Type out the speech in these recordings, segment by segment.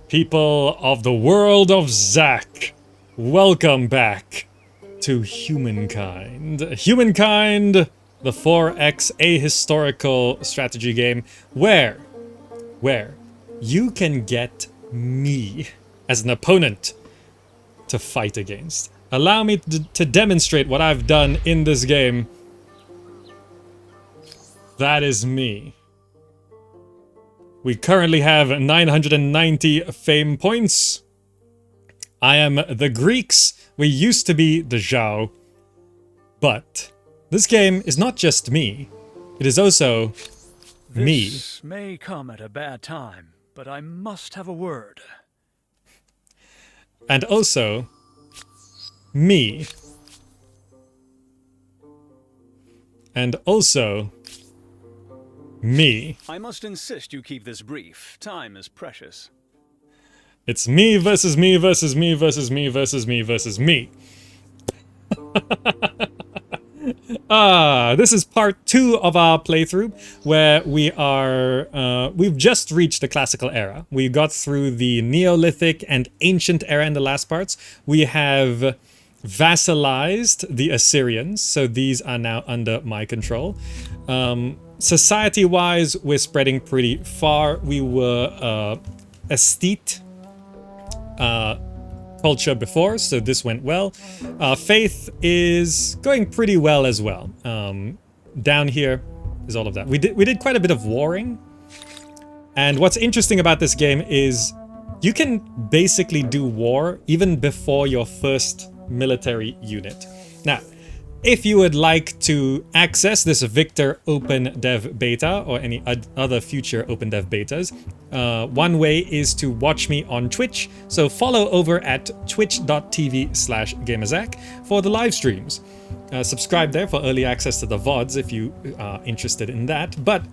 People of the world of Zack, welcome back to Humankind. Humankind, the 4X ahistorical strategy game where you can get me as an opponent to fight against. Allow me to demonstrate what I've done in this game. That is me. We currently have 990 fame points. I am the Greeks. We used to be the Zhao. But this game is not just me. It is also me. This may come at a bad time, but I must have a word. And also me. And also me. I must insist you keep this brief. Time is precious. It's me versus me versus me versus me versus me versus me. This is part 2 of our playthrough, where we've just reached the classical era. We got through the Neolithic and ancient era in the last parts. We have vassalized the Assyrians, so these are now under my control. Society-wise, we're spreading pretty far. We were aesthete culture before, so this went well. Faith is going pretty well as well. Down here is all of that. We did quite a bit of warring. And what's interesting about this game is you can basically do war even before your first military unit. Now, if you would like to access this Victor Open Dev Beta or any other future Open Dev Betas, one way is to watch me on Twitch. So follow over at twitch.tv/gamerzak for the live streams. Subscribe there for early access to the VODs if you are interested in that. But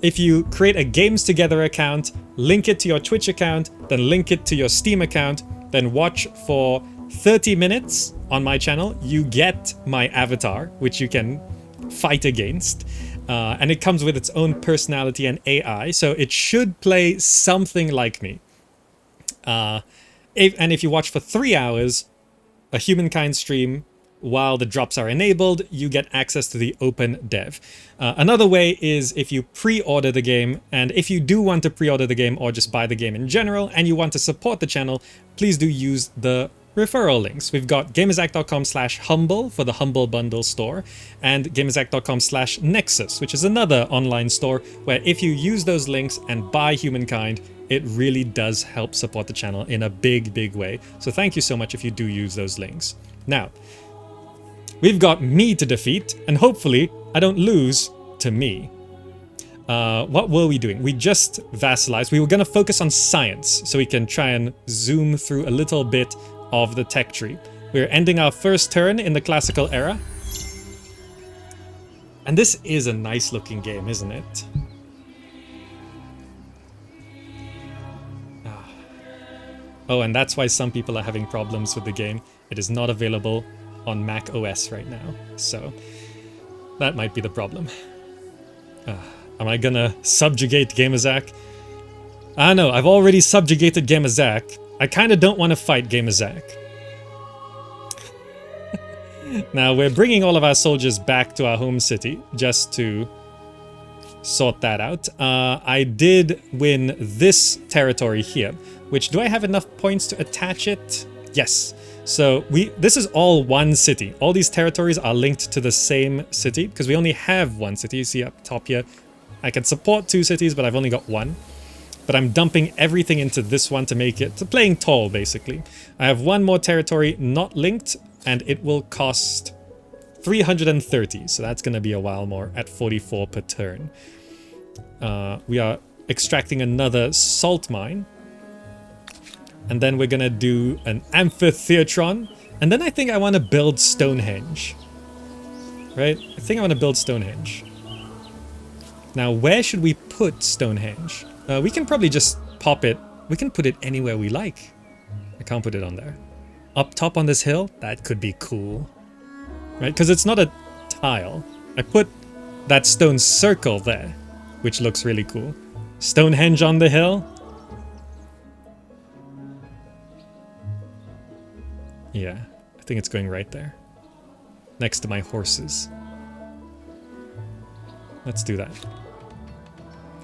if you create a Games Together account, link it to your Twitch account, then link it to your Steam account, then watch for 30 minutes on my channel, you get my avatar, which you can fight against. And it comes with its own personality and AI, so it should play something like me. If you watch for 3 hours, a Humankind stream, while the drops are enabled, you get access to the open dev. Another way is if you pre-order the game, and if you do want to pre-order the game or just buy the game in general, and you want to support the channel, please do use the referral links. We've got gamerzak.com/humble for the Humble Bundle store, and gamerzak.com/nexus, which is another online store where if you use those links and buy Humankind, it really does help support the channel in a big way. So thank you so much if you do use those links. Now, we've got me to defeat, and hopefully I don't lose to me. What were we doing? We just vassalized. We were going to focus on science so we can try and zoom through a little bit of the tech tree. We're ending our first turn in the classical era. And this is a nice looking game, isn't it? Oh, and that's why some people are having problems with the game. It is not available on Mac OS right now, so that might be the problem. Am I gonna subjugate Gamerzak? No, I've already subjugated Gamerzak. I kind of don't want to fight Gamerzak. Now, we're bringing all of our soldiers back to our home city just to sort that out. I did win this territory here, which, do I have enough points to attach it? Yes. So this is all one city. All these territories are linked to the same city because we only have one city. You see up top here, I can support 2 cities, but I've only got 1. But I'm dumping everything into this one to make it playing tall, basically. I have 1 more territory not linked, and it will cost 330. So that's going to be a while more at 44 per turn. We are extracting another salt mine. And then we're gonna do an amphitheatron. And then I think I want to build Stonehenge. Right? I think I want to build Stonehenge. Now, where should we put Stonehenge? We can probably just pop it. We can put it anywhere we like. I can't put it on there. Up top on this hill? That could be cool. Right? Because it's not a tile. I put that stone circle there, which looks really cool. Stonehenge on the hill? Yeah, I think it's going right there. Next to my horses. Let's do that.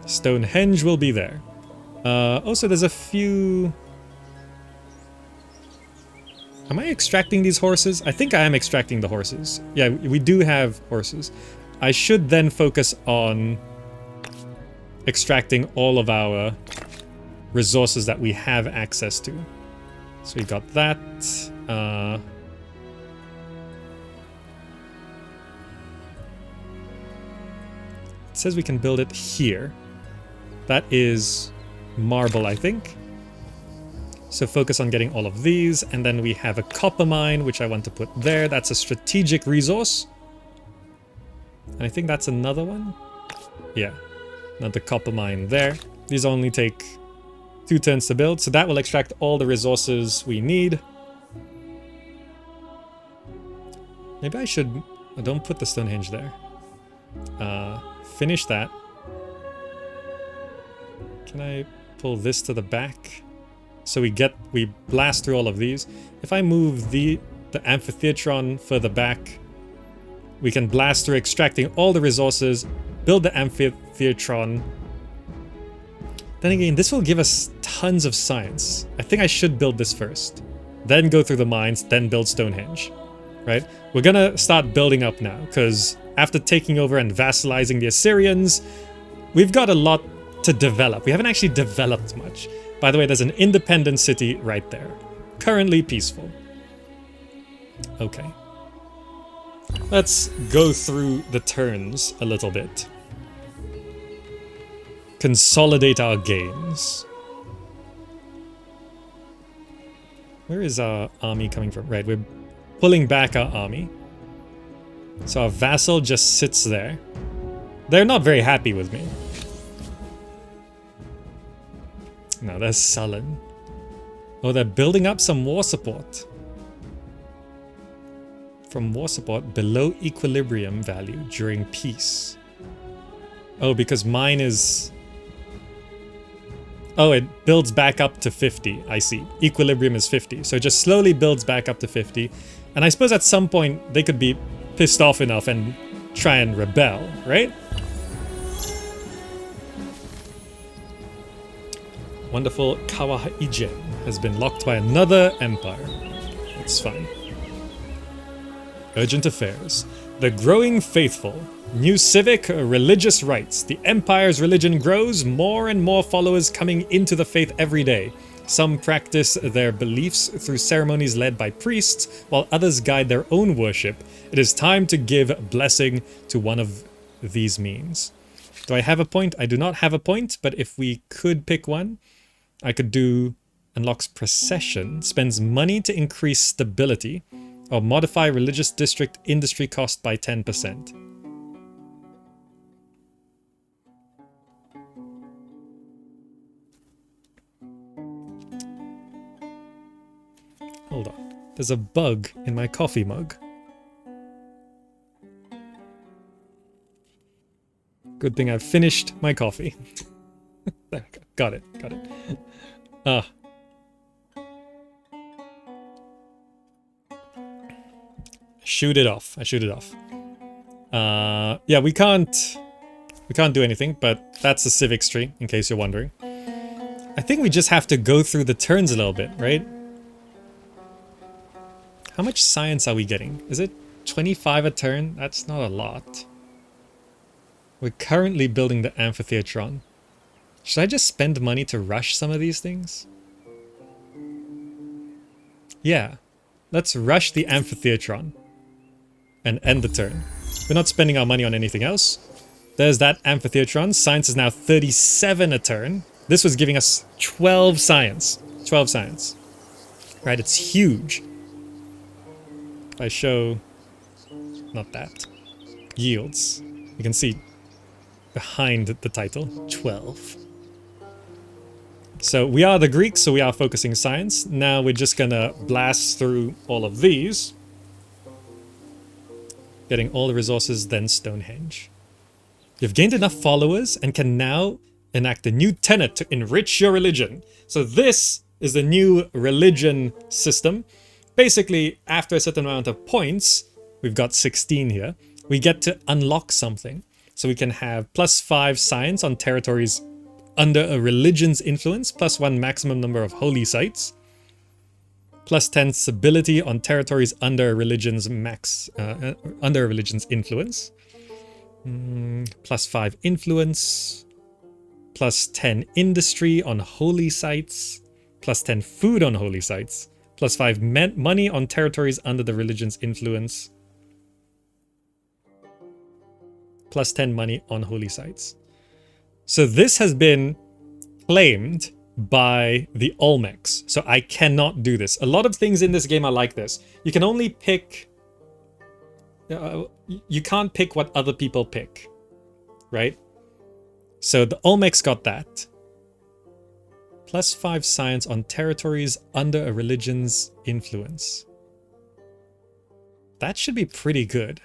Stonehenge will be there. Also, there's a few... Am I extracting these horses? I think I am extracting the horses. Yeah, we do have horses. I should then focus on extracting all of our resources that we have access to. So we got that. It says we can build it here. That is marble, I think. So focus on getting all of these, and then we have a copper mine, which I want to put there. That's a strategic resource. And I think that's another one. Yeah, another copper mine there. These only take 2 turns to build, so that will extract all the resources we need. Maybe I should... don't put the Stonehenge there. Finish that. Can I pull this to the back? So we blast through all of these. If I move the amphitheatron further back, we can blast through extracting all the resources, build the amphitheatron. Then again, this will give us tons of science. I think I should build this first. Then go through the mines, then build Stonehenge. Right? We're gonna start building up now, because after taking over and vassalizing the Assyrians, we've got a lot to develop. We haven't actually developed much. By the way, there's an independent city right there. Currently peaceful. Okay. Let's go through the turns a little bit. Consolidate our gains. Where is our army coming from? Right, we're pulling back our army. So our vassal just sits there. They're not very happy with me. No, they're sullen. Oh, they're building up some war support. From war support below equilibrium value during peace. Oh, because mine is... Oh, it builds back up to 50. I see. Equilibrium is 50. So it just slowly builds back up to 50. And I suppose at some point they could be pissed off enough and try and rebel, right? Wonderful Kawaijen has been locked by another empire. It's fine. Urgent affairs. The growing faithful. New civic, religious rites. The empire's religion grows, more and more followers coming into the faith every day. Some practice their beliefs through ceremonies led by priests, while others guide their own worship. It is time to give blessing to one of these means. Do I have a point? I do not have a point, but if we could pick one, I could do unlocks procession, spends money to increase stability, or modify religious district industry cost by 10%. Hold on. There's a bug in my coffee mug. Good thing I've finished my coffee. There we go. Got it. Got it. Ah. Shoot it off. I shoot it off. Yeah, we can't do anything, but that's the civics tree, in case you're wondering. I think we just have to go through the turns a little bit, right? How much science are we getting? Is it 25 a turn? That's not a lot. We're currently building the amphitheatron. Should I just spend money to rush some of these things? Yeah. Let's rush the amphitheatron and end the turn. We're not spending our money on anything else. There's that amphitheatron. Science is now 37 a turn. This was giving us 12 science. 12 science. Right, it's huge. If I show... not that. Yields. You can see behind the title. 12. So we are the Greeks, so we are focusing science. Now we're just gonna blast through all of these. Getting all the resources, then Stonehenge. You've gained enough followers and can now enact a new tenet to enrich your religion. So this is the new religion system. basically, after a certain amount of points, we've got 16 here, we get to unlock something. So we can have +5 science on territories under a religion's influence, +1 maximum number of holy sites, +10 stability on territories under a religion's influence, +5 influence, +10 industry on holy sites, +10 food on holy sites, +5 money on territories under the religion's influence, +10 money on holy sites. So this has been claimed by the Olmecs, so I cannot do this. A lot of things in this game are like this. You can only pick... you can't pick what other people pick, right? So the Olmecs got that. +5 science on territories under a religion's influence. That should be pretty good.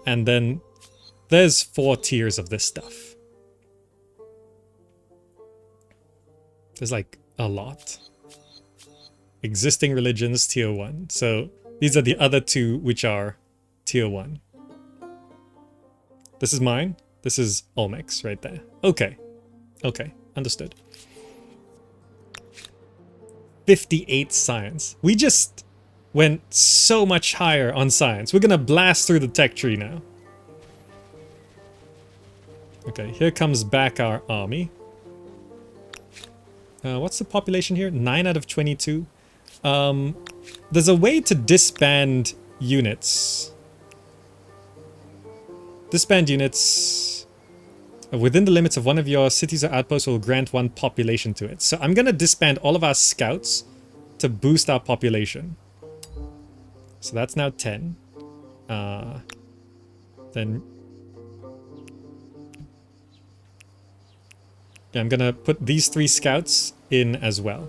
And then there's 4 tiers of this stuff. There's like a lot. Existing religions, tier 1. So these are the other 2 which are tier 1. This is mine. This is Olmec's right there. Okay. Okay, understood. 58 science. We just went so much higher on science. We're gonna blast through the tech tree now. Okay, here comes back our army. What's the population here? 9 out of 22. There's a way to disband units. Disband units within the limits of one of your cities or outposts will grant 1 population to it. So I'm gonna disband all of our scouts to boost our population. So that's now 10. Then yeah, I'm gonna put these 3 scouts in as well.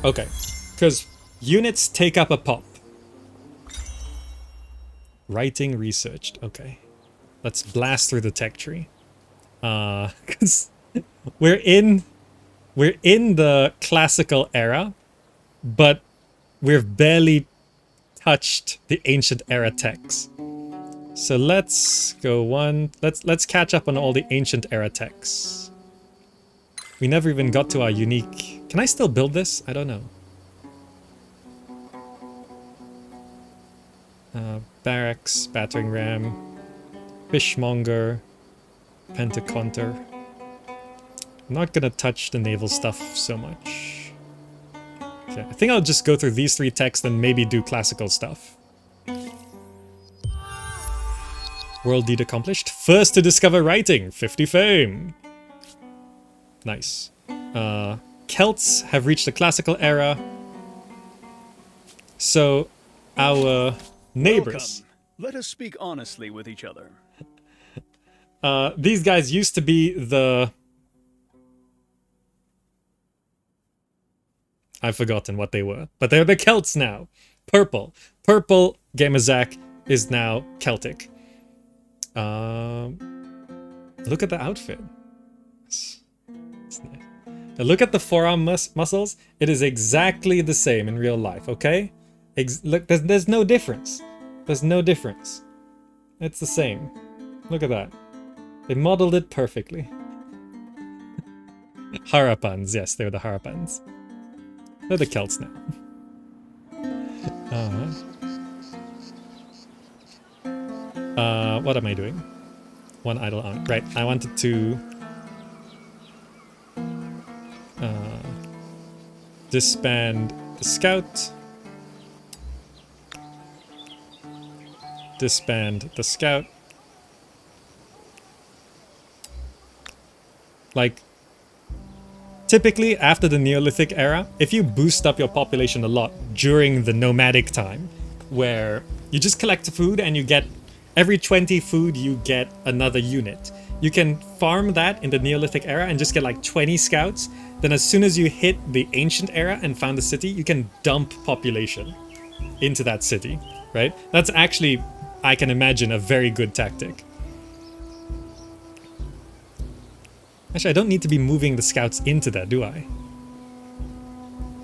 Okay, because units take up a pop. Writing researched. Okay, let's blast through the tech tree. Because we're in the classical era, but we've barely touched the ancient era techs. So let's go let's catch up on all the ancient era techs. We never even got to our unique... Can I still build this? I don't know. Barracks, battering ram, fishmonger, pentaconter. I'm not gonna touch the naval stuff so much. Okay, I think I'll just go through these 3 techs, then maybe do classical stuff. World deed accomplished. First to discover writing, 50 fame. Nice. Celts have reached the classical era. So, our neighbors... Welcome. Let us speak honestly with each other. These guys used to be the... I've forgotten what they were, but they're the Celts now. Purple. Purple Gamazak is now Celtic. Look at the outfit. It's nice. Now look at the forearm muscles. It is exactly the same in real life, okay? Look, there's no difference. There's no difference. It's the same. Look at that. They modeled it perfectly. Harapans, yes, they're the Harapans. They're the Celts now. What am I doing? 1 idle army. Right, I wanted to disband the scout. Disband the scout. Like, typically after the Neolithic era, if you boost up your population a lot during the nomadic time, where you just collect food and you get every 20 food you get another unit. You can farm that in the Neolithic era and just get like 20 scouts. Then as soon as you hit the ancient era and found a city, you can dump population into that city, right? That's actually, I can imagine, a very good tactic. Actually, I don't need to be moving the scouts into that, do I?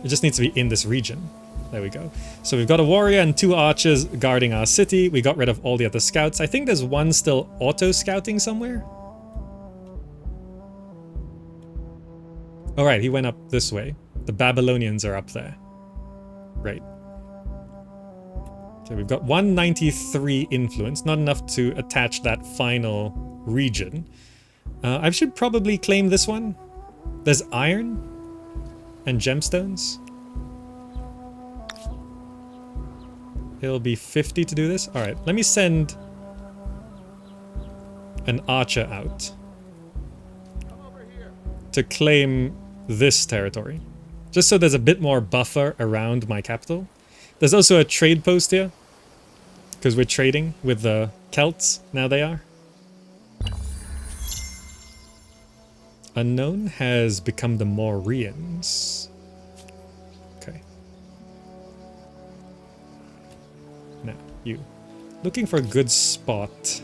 It just needs to be in this region. There we go. So we've got a warrior and 2 archers guarding our city. We got rid of all the other scouts. I think there's one still auto-scouting somewhere. Alright, he went up this way. The Babylonians are up there. Right. Okay, we've got 193 influence. Not enough to attach that final region. I should probably claim this one. There's iron and gemstones. It'll be 50 to do this. Alright, let me send an archer out to claim this territory. Just so there's a bit more buffer around my capital. There's also a trade post here, because we're trading with the Celts, now they are. Unknown has become the Moreans. Okay. Now, you. Looking for a good spot.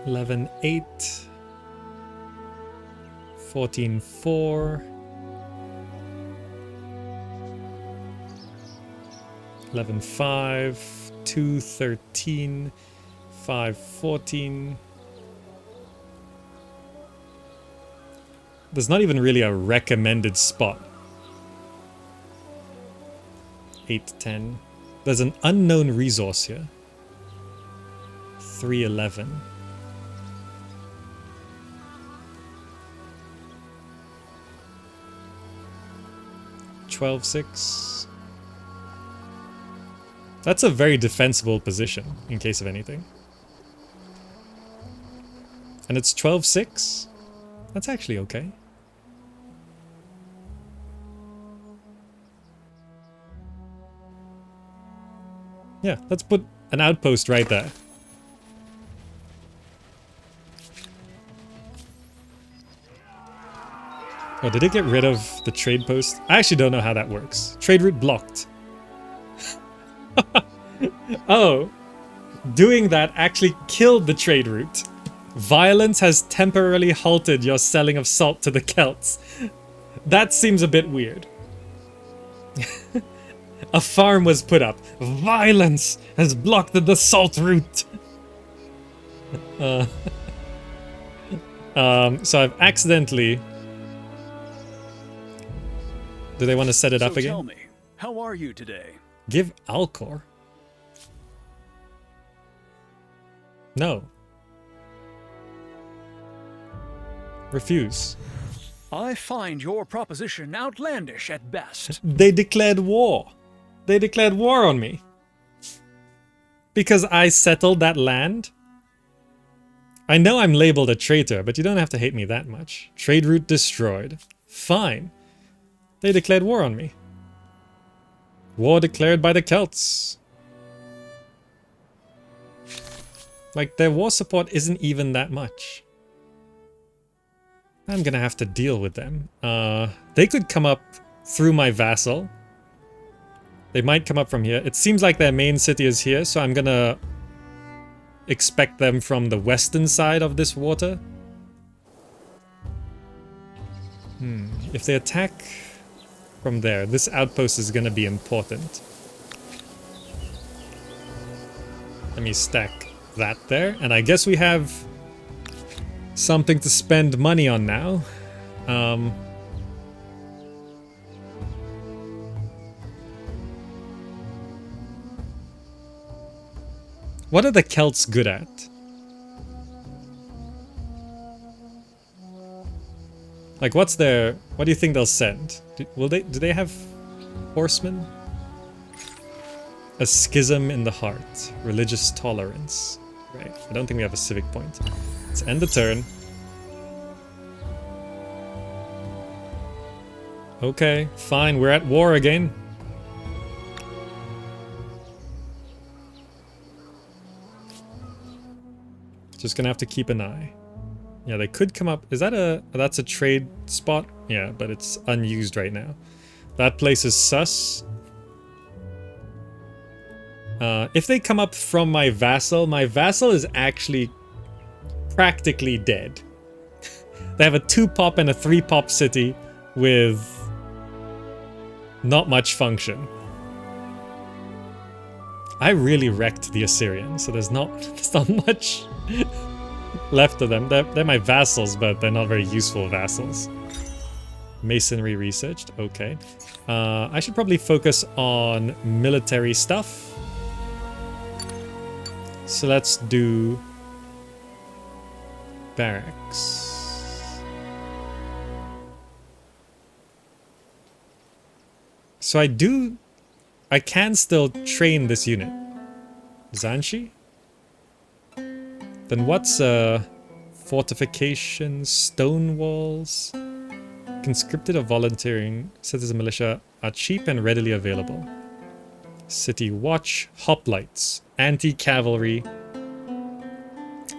11-8. 14-4. 11-5. 2-13. 5-14. There's not even really a recommended spot. 8-10. There's an unknown resource here. 3-11. 12-6. That's a very defensible position, in case of anything. And it's 12-6? That's actually okay. Yeah, let's put an outpost right there. Oh, did it get rid of the trade post? I actually don't know how that works. Trade route blocked. Oh, doing that actually killed the trade route. Violence has temporarily halted your selling of salt to the Celts. That seems a bit weird. A farm was put up. Violence has blocked the salt route. So I've accidentally... Do they want to set it up again? Tell me, how are you today? Give Alcor. No. Refuse. I find your proposition outlandish at best. They declared war. They declared war on me. Because I settled that land. I know I'm labeled a traitor, but you don't have to hate me that much. Trade route destroyed. Fine. They declared war on me. War declared by the Celts. Like, their war support isn't even that much. I'm gonna have to deal with them. They could come up through my vassal. They might come up from here. It seems like their main city is here, so I'm gonna expect them from the western side of this water. If they attack from there, this outpost is gonna be important. Let me stack that there, and I guess we have something to spend money on now. What are the Celts good at? Like, what's their... What do you think they'll send? Do they have horsemen? A schism in the heart. Religious tolerance. Right. I don't think we have a civic point. Let's end the turn. Okay, fine. We're at war again. Just gonna have to keep an eye. Yeah, they could come up. Is that a... That's a trade spot? Yeah, but it's unused right now. That place is sus. If they come up from my vassal is actually practically dead. They have a 2-pop and a 3-pop city with not much function. I really wrecked the Assyrians, so there's not much left of them. They're my vassals, but they're not very useful vassals. Masonry researched, okay. I should probably focus on military stuff. So let's do barracks. So I can still train this unit. Zanshi? Then what's fortification, stone walls? Conscripted or volunteering citizen militia are cheap and readily available. City watch, hoplites, anti-cavalry,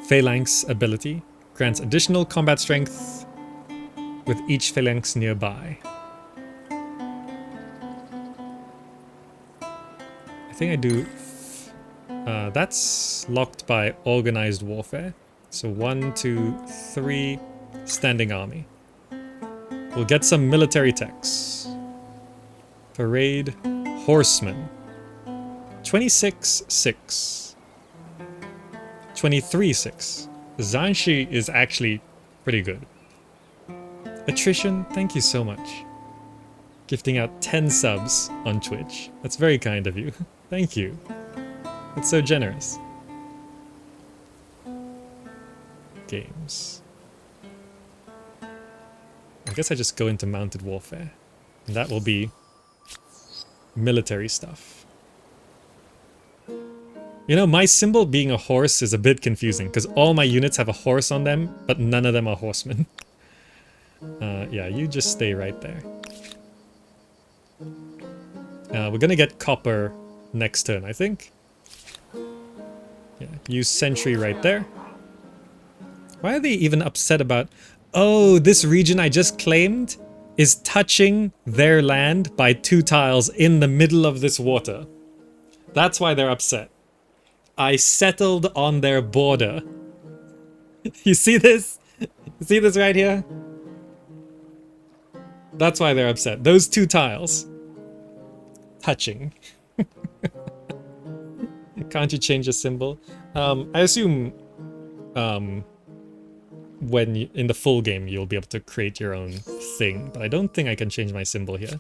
phalanx ability, grants additional combat strength with each phalanx nearby. I think I do... that's locked by organized warfare. So 1, 2, 3, standing army. We'll get some military techs. Parade, horsemen. 26-6. 23-6. Zanshi is actually pretty good. Attrition, thank you so much. Gifting out 10 subs on Twitch. That's very kind of you. Thank you. It's so generous. Games. I guess I just go into mounted warfare. And that will be military stuff. You know, my symbol being a horse is a bit confusing because all my units have a horse on them, but none of them are horsemen. Yeah, you just stay right there. We're gonna get copper next turn, I think. Yeah, use sentry right there. Why are they even upset about... Oh, this region I just claimed is touching their land by 2 tiles in the middle of this water. That's why they're upset. I settled on their border. You see this? You see this right here? That's why they're upset. Those 2 tiles. Touching. Can't you change a symbol? I assume when you, in the full game you'll be able to create your own thing, but I don't think I can change my symbol here.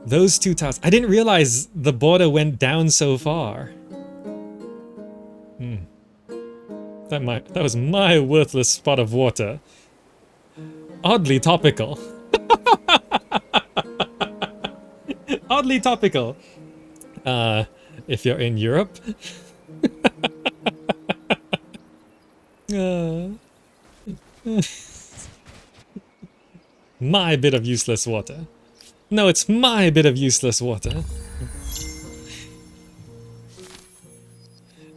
Those 2 tiles. I didn't realize the border went down so far. That was my worthless spot of water. Oddly topical. Oddly topical. If you're in Europe. My bit of useless water. No, it's my bit of useless water.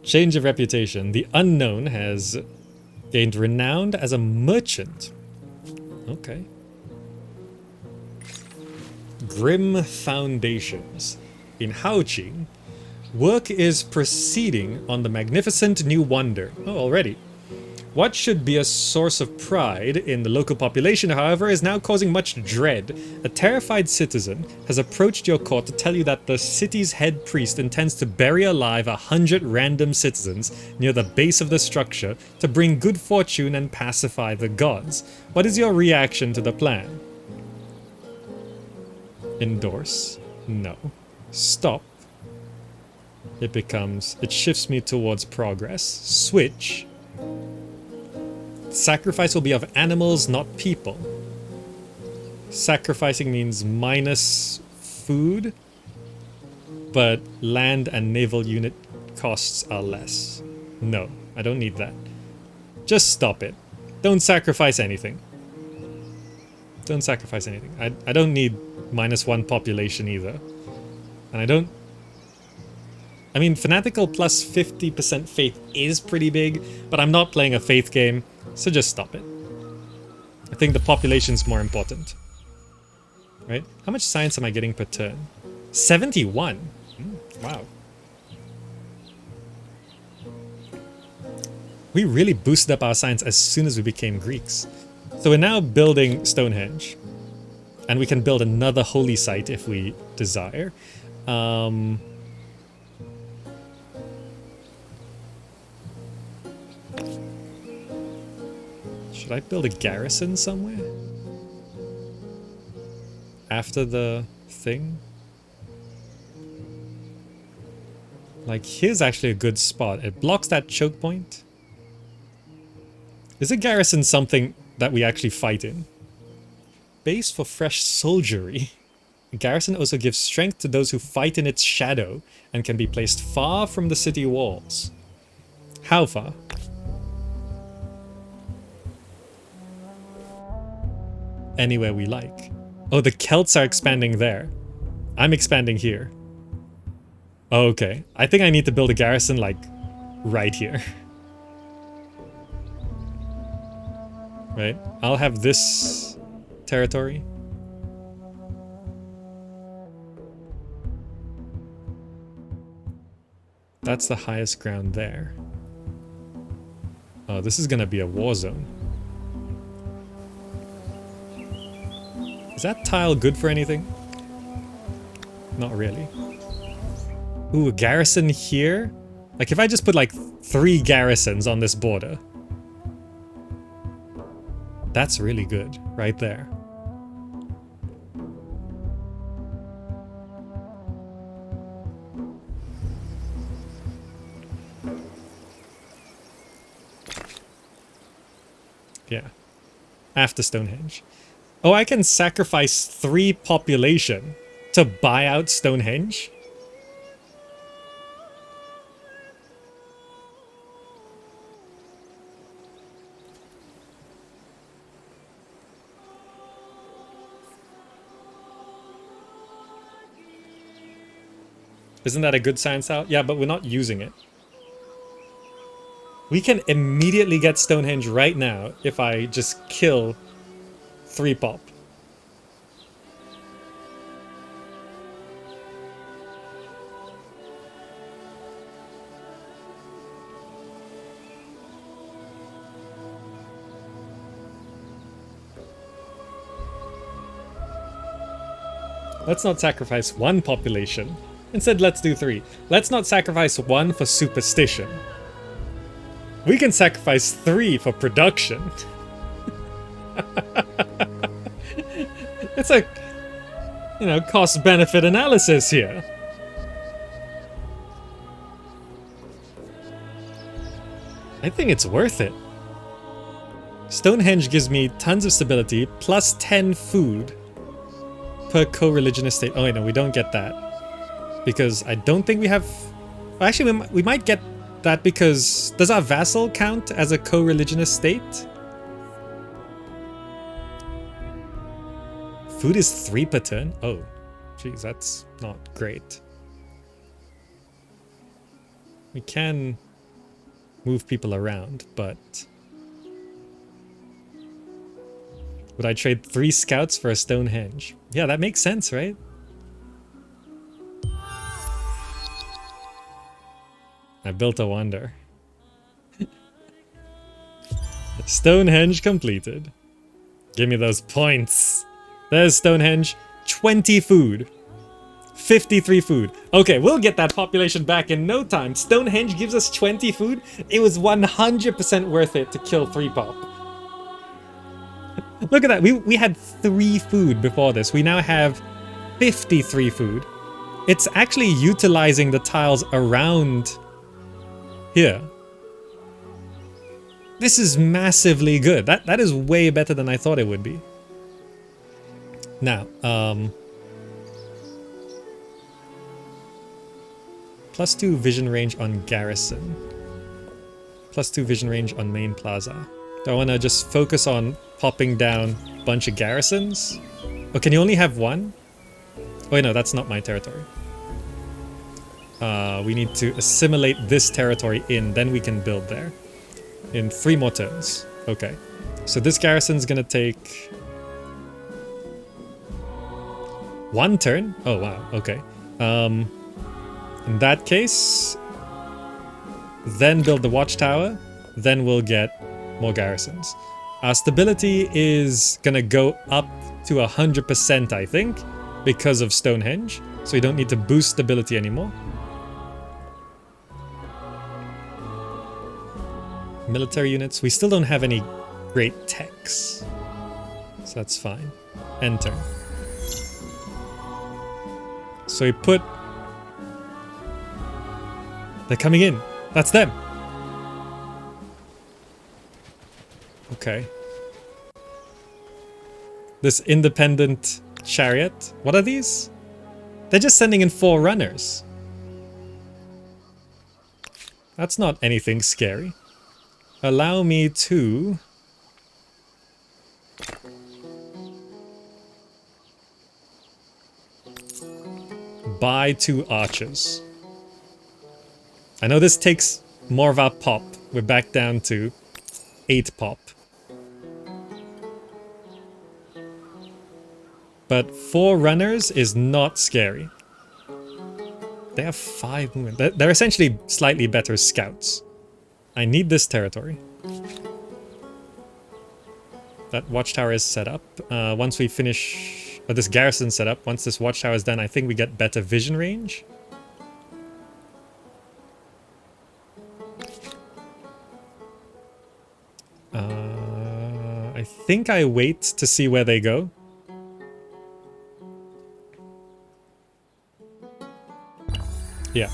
Change of reputation. The unknown has gained renowned as a merchant. Okay. Grim Foundations. In Haoqing, work is proceeding on the magnificent new wonder. Oh, already. What should be a source of pride in the local population, however, is now causing much dread. A terrified citizen has approached your court to tell you that the city's head priest intends to bury alive 100 random citizens near the base of the structure to bring good fortune and pacify the gods. What is your reaction to the plan? Endorse? No. Stop. It shifts me towards progress. Switch. Sacrifice will be of animals, not people. Sacrificing means minus food, but land and naval unit costs are less. No, I don't need that. Just stop it. Don't sacrifice anything. Don't sacrifice anything. I don't need -1 population either. And I don't... I mean, fanatical plus 50% faith is pretty big, but I'm not playing a faith game, so just stop it. I think the population's more important. Right? How much science am I getting per turn? 71! Wow. We really boosted up our science as soon as we became Greeks. So we're now building Stonehenge. And we can build another holy site if we desire. Should I build a garrison somewhere? After the thing? Like, here's actually a good spot. It blocks that choke point. Is a garrison something that we actually fight in? Base for fresh soldiery. A garrison also gives strength to those who fight in its shadow and can be placed far from the city walls. How far? Anywhere we like. Oh, the Celts are expanding there. I'm expanding here. Okay, I think I need to build a garrison like right here. Right, I'll have this territory. That's the highest ground there. Oh, this is gonna be a war zone. Is that tile good for anything? Not really. Ooh, a garrison here? Like if I just put like 3 garrisons on this border. That's really good, right there. Yeah. After Stonehenge. Oh, I can sacrifice 3 population to buy out Stonehenge? Isn't that a good science out? Yeah, but we're not using it. We can immediately get Stonehenge right now if I just kill 3 pop. Let's not sacrifice 1 population. Instead, let's do 3. Let's not sacrifice 1 for superstition. We can sacrifice 3 for production. It's a, you know, cost-benefit analysis here. I think it's worth it. Stonehenge gives me tons of stability, plus 10 food per co-religionist state. Oh, wait, no, we don't get that. Because I don't think we have... Actually, we might get that because... Does our vassal count as a co-religionist state? Food is 3 per turn? Oh, geez, that's not great. We can move people around, but... Would I trade 3 scouts for a Stonehenge? Yeah, that makes sense, right? I built a wonder. Stonehenge completed. Give me those points. There's Stonehenge. 20 food. 53 food. Okay, we'll get that population back in no time. Stonehenge gives us 20 food. It was 100% worth it to kill 3 pop. Look at that. We had 3 food before this. We now have 53 food. It's actually utilizing the tiles around here. This is massively good. That is way better than I thought it would be. Now, +2 vision range on garrison. +2 vision range on main plaza. Do I want to just focus on popping down a bunch of garrisons? Oh, can you only have 1? Oh, wait, no, that's not my territory. We need to assimilate this territory in, then we can build there. In 3 more turns. Okay. So this garrison's gonna take... 1 turn? Oh, wow. Okay. In that case... Then build the watchtower. then we'll get more garrisons. Our stability is gonna go up to 100%, I think, because of Stonehenge. So we don't need to boost stability anymore. Military units. We still don't have any great techs. So that's fine. Enter. So we put... They're coming in. That's them. Okay. This independent chariot. What are these? They're just sending in 4 runners. That's not anything scary. Allow me to... buy 2 archers. I know this takes more of our pop. We're back down to 8 pop. But 4 runners is not scary. They have 5 movement. They're essentially slightly better scouts. I need this territory. That watchtower is set up. Once we finish... this garrison set up. Once this watchtower is done, I think we get better vision range. I think I wait to see where they go. Yeah.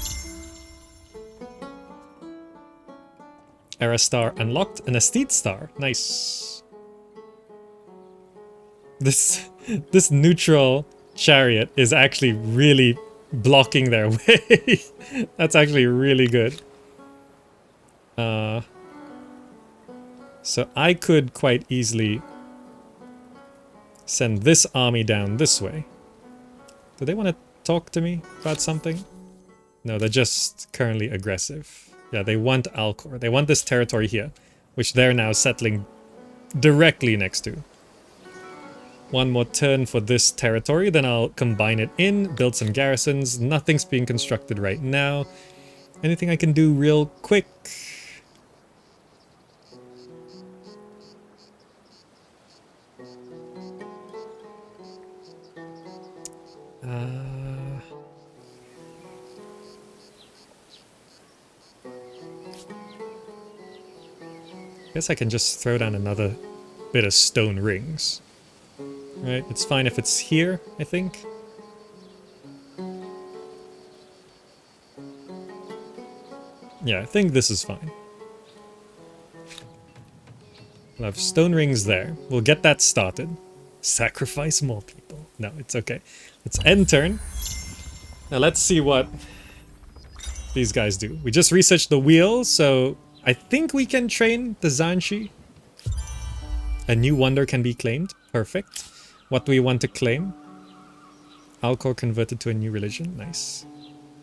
Era star unlocked. An Estate star. Nice. This neutral chariot is actually really blocking their way. That's actually really good. So I could quite easily send this army down this way. Do they want to talk to me about something? No, they're just currently aggressive. Yeah, they want Alcor. They want this territory here, which they're now settling directly next to. One more turn for this territory, then I'll combine it in, build some garrisons. Nothing's being constructed right now. Anything I can do real quick? Guess I can just throw down another bit of stone rings. Right, it's fine if it's here, I think. Yeah, I think this is fine. We'll have stone rings there. We'll get that started. Sacrifice more people. No, it's okay. Let's end turn. Now let's see what these guys do. We just researched the wheel, so I think we can train the Zanshi. A new wonder can be claimed. Perfect. What do we want to claim? Alcor converted to a new religion. Nice.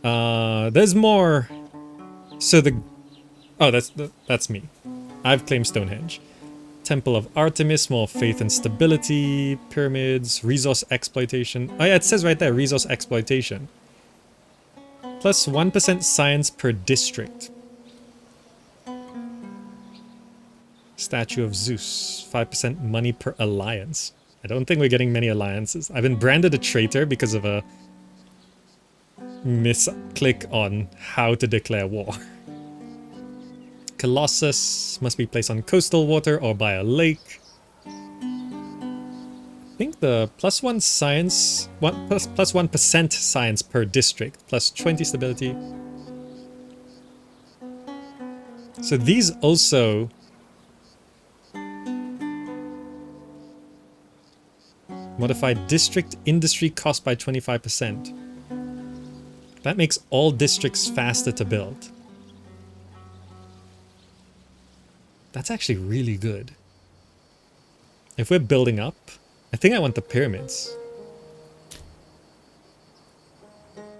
There's more. So the... Oh, that's me. I've claimed Stonehenge. Temple of Artemis, more faith and stability. Pyramids, resource exploitation. Oh yeah, it says right there, resource exploitation. Plus 1% science per district. Statue of Zeus. 5% money per alliance. I don't think we're getting many alliances. I've been branded a traitor because of a misclick on how to declare war. Colossus must be placed on coastal water or by a lake. I think the plus 1 science, plus 1% science per district, plus 20 stability. So these also modify district industry cost by 25%. That makes all districts faster to build. That's actually really good. If we're building up, I think I want the pyramids.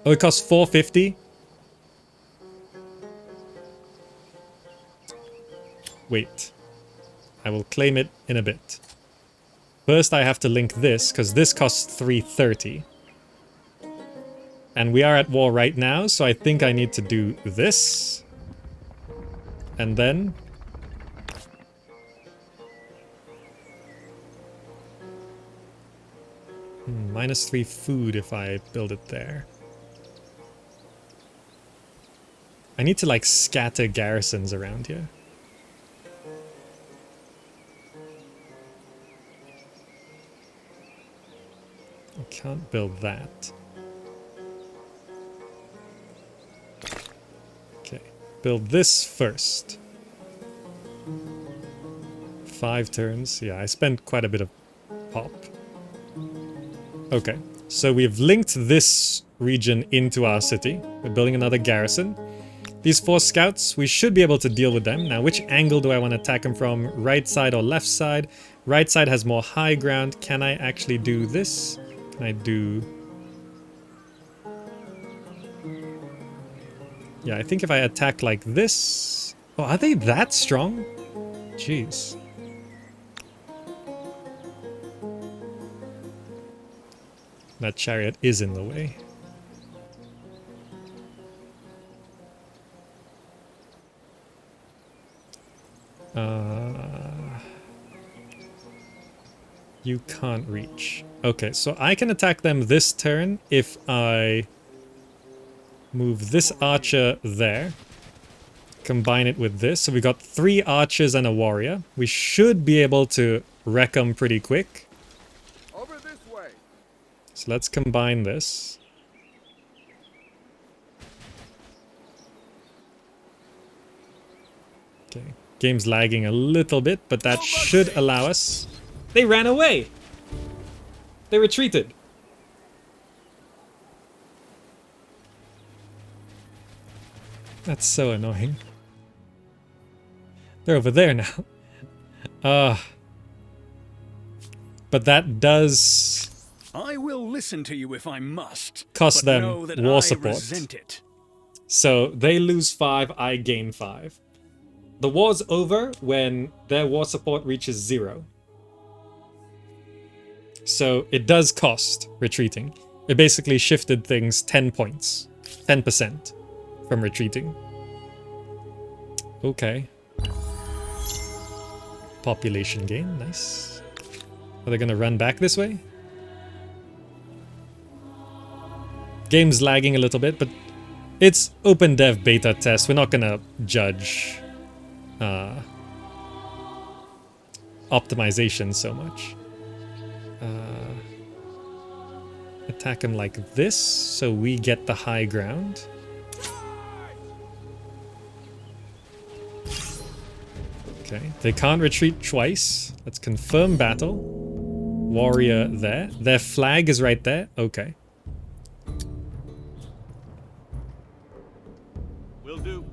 Oh, it costs 450? Wait. I will claim it in a bit. First I have to link this, because this costs 330. And we are at war right now, so I think I need to do this. And then -3 food if I build it there. I need to like scatter garrisons around here. I can't build that. Okay, build this first. 5 turns. Yeah, I spent quite a bit of pop. Okay, so we've linked this region into our city. We're building another garrison. These 4 scouts, we should be able to deal with them. Now, which angle do I want to attack them from? Right side or left side? Right side has more high ground. Can I actually do this? Can I do... Yeah, I think if I attack like this... Oh, are they that strong? Jeez. That chariot is in the way. You can't reach. Okay, so I can attack them this turn if I move this archer there. Combine it with this. So we got 3 archers and a warrior. We should be able to wreck them pretty quick. Over this way. So let's combine this. Okay. Game's lagging a little bit, but that should allow us... They ran away! They retreated. That's so annoying. They're over there now. But that does... I will listen to you if I must. Cost but them know that war I support. resent it. So they lose 5, I gain 5. The war's over when their war support reaches 0. So it does cost retreating. It basically shifted things 10 points. 10% from retreating. Okay. Population gain, nice. Are they gonna run back this way? Game's lagging a little bit, but it's open dev beta test. We're not gonna judge optimization so much. Attack him like this, so we get the high ground. Okay, they can't retreat twice. Let's confirm battle. Warrior there. Their flag is right there. Okay. Will do.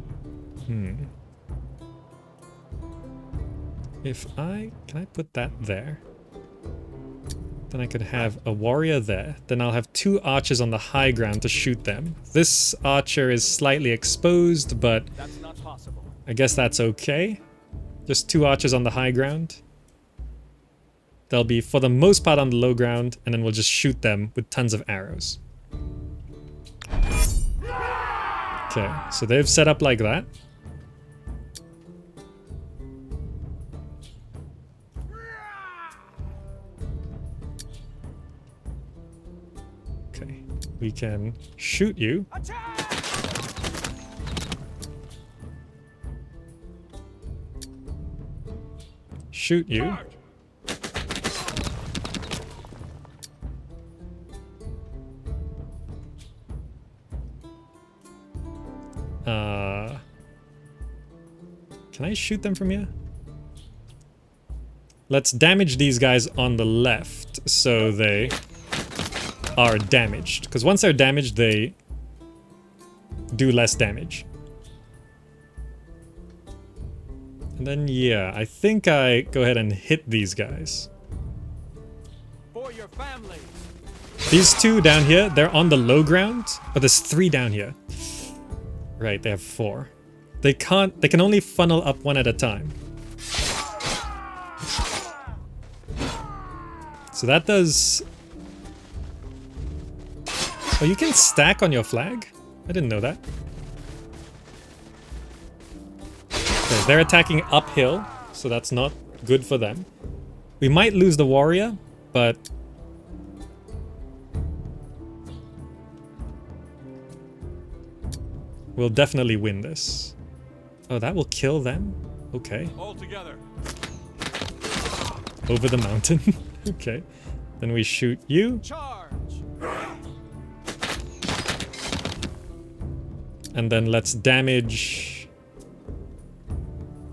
If I... Can I put that there? Then I could have a warrior there. Then I'll have 2 archers on the high ground to shoot them. This archer is slightly exposed, but That's not possible. I guess that's okay. Just 2 archers on the high ground. They'll be, for the most part, on the low ground, and then we'll just shoot them with tons of arrows. Okay, so they've set up like that. Okay, we can shoot you. Shoot you. Can I shoot them from here? Let's damage these guys on the left so they are damaged. Because once they're damaged, they do less damage. And then, yeah, I think I go ahead and hit these guys. For your family. These 2 down here, they're on the low ground, but there's 3 down here. Right, they have 4. They can only funnel up 1 at a time. So that does... Oh, you can stack on your flag? I didn't know that. Okay, they're attacking uphill, so that's not good for them. We might lose the warrior, but We'll definitely win this. Oh, that will kill them? Okay. All together. Over the mountain. Okay. Then we shoot you. Charge. And then let's damage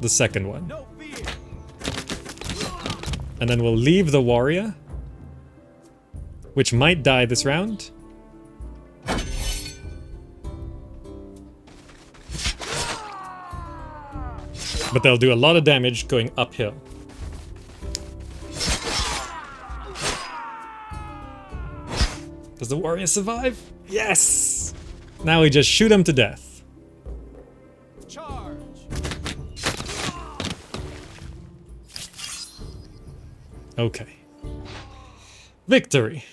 the second one. No fear. And then we'll leave the warrior, which might die this round. But they'll do a lot of damage going uphill. Does the warrior survive? Yes! Now we just shoot him to death. Charge. Okay. Victory.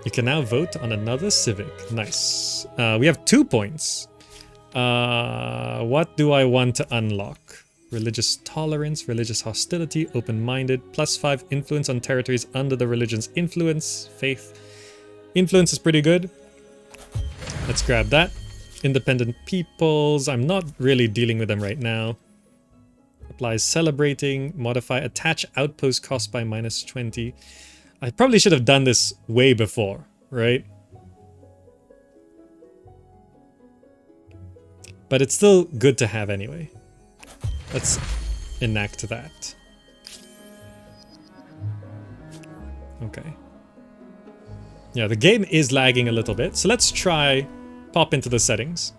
You can now vote on another civic. Nice. We have 2 points. What do I want to unlock? Religious tolerance, religious hostility, open-minded, +5 influence on territories under the religion's influence, faith. Influence is pretty good. Let's grab that. Independent peoples, I'm not really dealing with them right now. Applies celebrating, modify attach outpost cost by -20. I probably should have done this way before, right? But it's still good to have anyway. Let's enact that. Okay. Yeah, the game is lagging a little bit, so let's try pop into the settings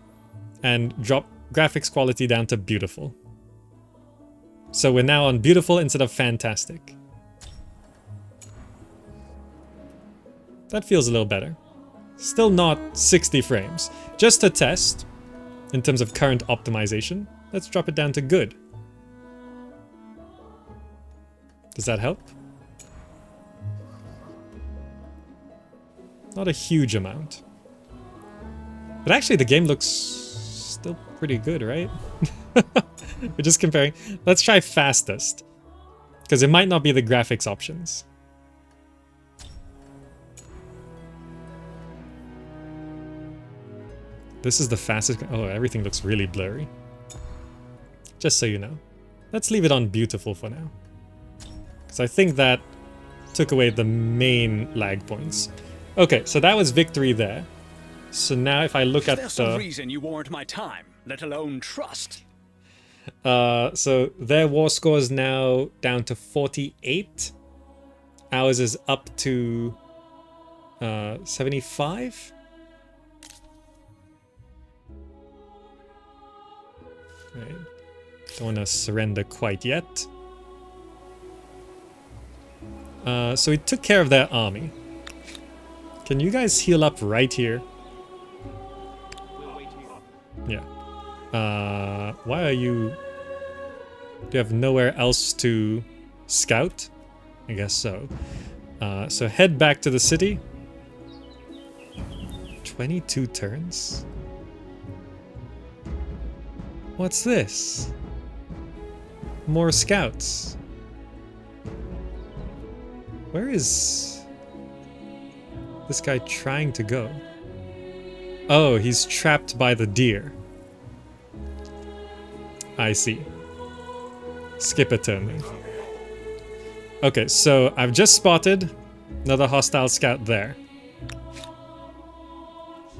and drop graphics quality down to beautiful. So we're now on beautiful instead of fantastic. That feels a little better. Still not 60 frames. Just to test, in terms of current optimization, let's drop it down to good. Does that help? Not a huge amount. But actually the game looks still pretty good, right? We're just comparing. Let's try fastest. Because it might not be the graphics options. This is the fastest. Oh, everything looks really blurry. Just so you know. Let's leave it on beautiful for now. Because I think that took away the main lag points. Okay, so that was victory there. So now if I look at There's some reason you warrant my time, let alone trust. So their war score is now down to 48. Ours is up to 75. Right. Don't want to surrender quite yet. So we took care of their army. Can you guys heal up right here? Yeah. Why are you... Do you have nowhere else to scout? I guess so. So head back to the city. 22 turns? What's this? More scouts. Where is this guy trying to go? Oh, he's trapped by the deer. I see. Skip a turn then. Okay, so I've just spotted another hostile scout there.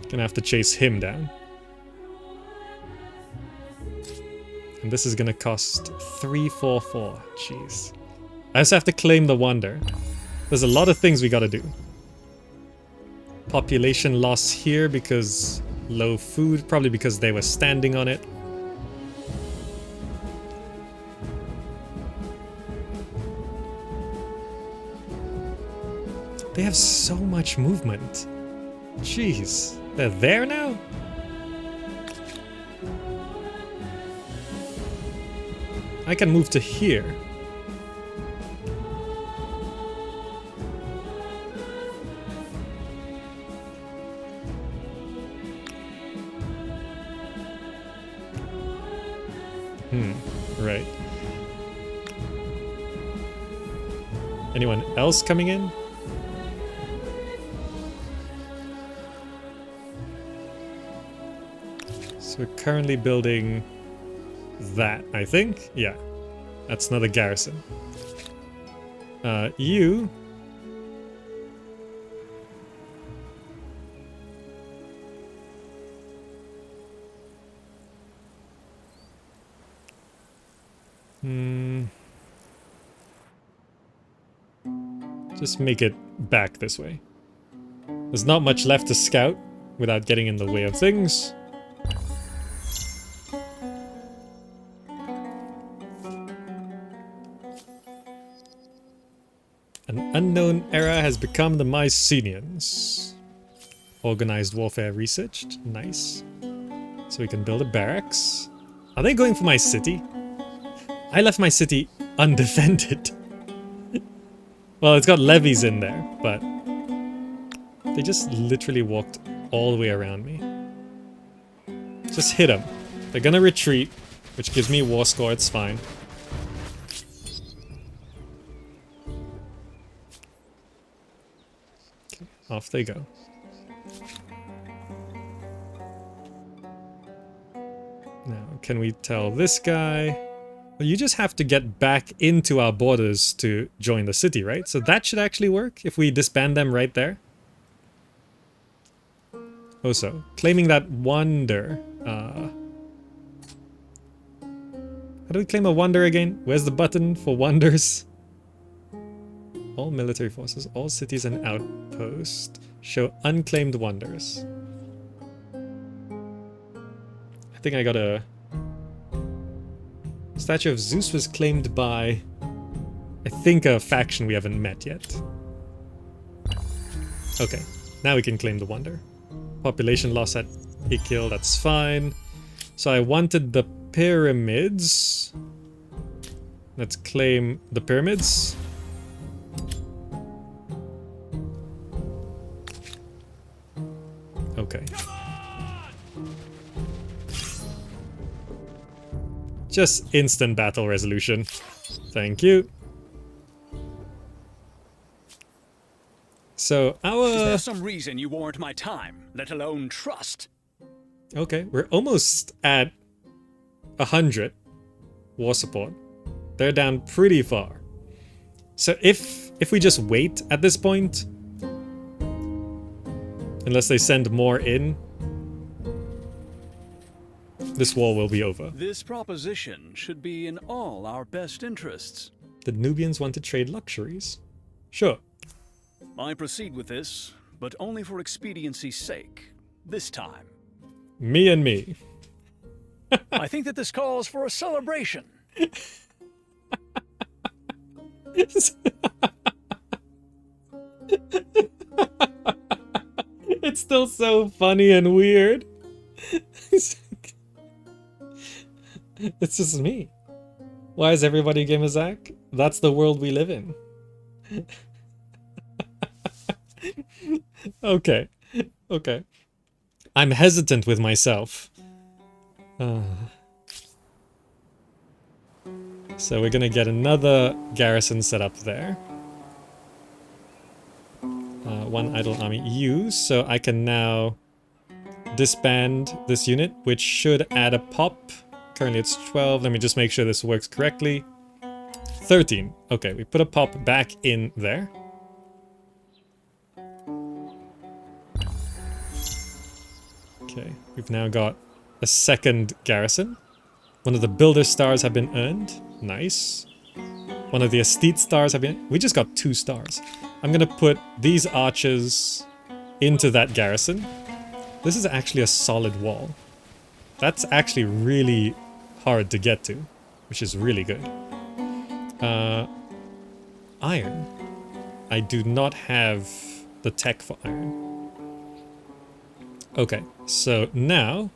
Gonna have to chase him down. And this is gonna cost 344. Jeez. I also have to claim the wonder. There's a lot of things we gotta do. Population loss here because low food, probably because they were standing on it. They have so much movement. Jeez. They're there now? I can move to here. Right. Anyone else coming in? So we're currently building that, I think. Yeah, that's another garrison. You... Just make it back this way. There's not much left to scout without getting in the way of things. An unknown era has become the Mycenaeans. Organized warfare researched. Nice. So we can build a barracks. Are they going for my city? I left my city undefended. Well, it's got levies in there, but they just literally walked all the way around me. Just hit them. They're gonna retreat, which gives me war score, it's fine. Okay, off they go. Now, can we tell this guy... Well, you just have to get back into our borders to join the city, right? So that should actually work if we disband them right there. Also, claiming that wonder. How do we claim a wonder again? Where's the button for wonders? All military forces, all cities and outposts show unclaimed wonders. I think I got a... Statue of Zeus was claimed by, I think, a faction we haven't met yet. Okay, now we can claim the wonder. Population loss at Ikil, that's fine. So I wanted the pyramids. Let's claim the pyramids. Okay. Just instant battle resolution. Thank you. So our... Is there some reason you warrant my time, let alone trust? Okay, we're almost at 100 war support. They're down pretty far. So if we just wait at this point, unless they send more in, this war will be over. This proposition should be in all our best interests. The Nubians want to trade luxuries. Sure. I proceed with this, but only for expediency's sake. This time. Me and me. I think that this calls for a celebration. It's still so funny and weird. It's just me. Why is everybody Game of Zach? That's the world we live in. Okay. Okay. I'm hesitant with myself. So we're gonna get another garrison set up there. One idle army used, so I can now disband this unit, which should add a pop. Currently it's 12. Let me just make sure this works correctly. 13. Okay, we put a pop back in there. Okay, we've now got a second garrison. One of the builder stars have been earned. Nice. One of the estate stars have been... We just got 2 stars. I'm gonna put these archers into that garrison. This is actually a solid wall. That's actually really hard to get to, which is really good. Iron. I do not have the tech for iron. Okay, so now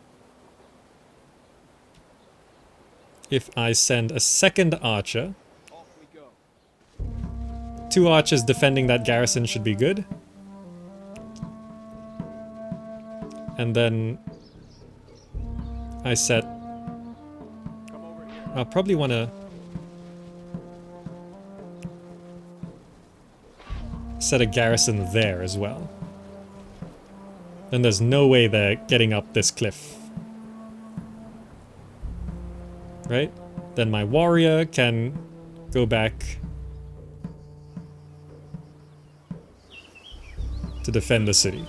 if I send a second archer, 2 archers defending that garrison should be good. And then I set... I'll probably want to set a garrison there as well. Then there's no way they're getting up this cliff. Right? Then my warrior can go back to defend the city.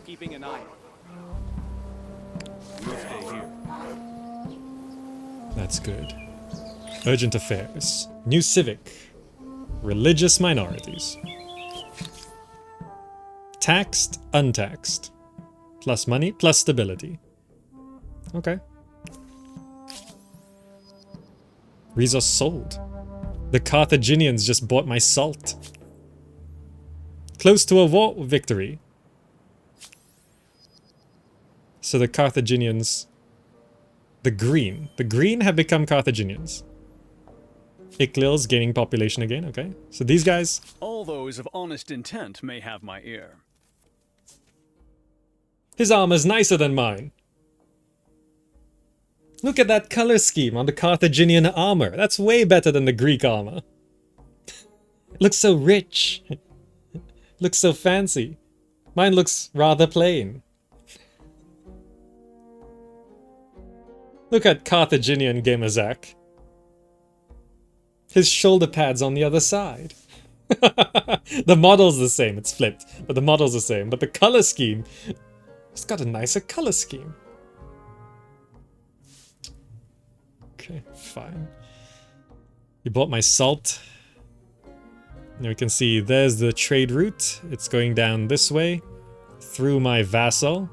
Keeping an eye. We'll stay here. That's good. Urgent affairs. New civic. Religious minorities. Taxed, untaxed. Plus money, plus stability. Okay. Resource sold. The Carthaginians just bought my salt. Close to a war victory. So the Carthaginians... The green have become Carthaginians. Iklil's gaining population again, okay. So these guys... All those of honest intent may have my ear. His armor's nicer than mine. Look at that color scheme on the Carthaginian armor. That's way better than the Greek armor. It looks so rich. Looks so fancy. Mine looks rather plain. Look at Carthaginian Gamazak. His shoulder pad's on the other side. The model's the same, it's flipped, but the model's the same. But the color scheme, it's got a nicer color scheme. Okay, fine. You bought my salt. And we can see there's the trade route. It's going down this way, through my vassal.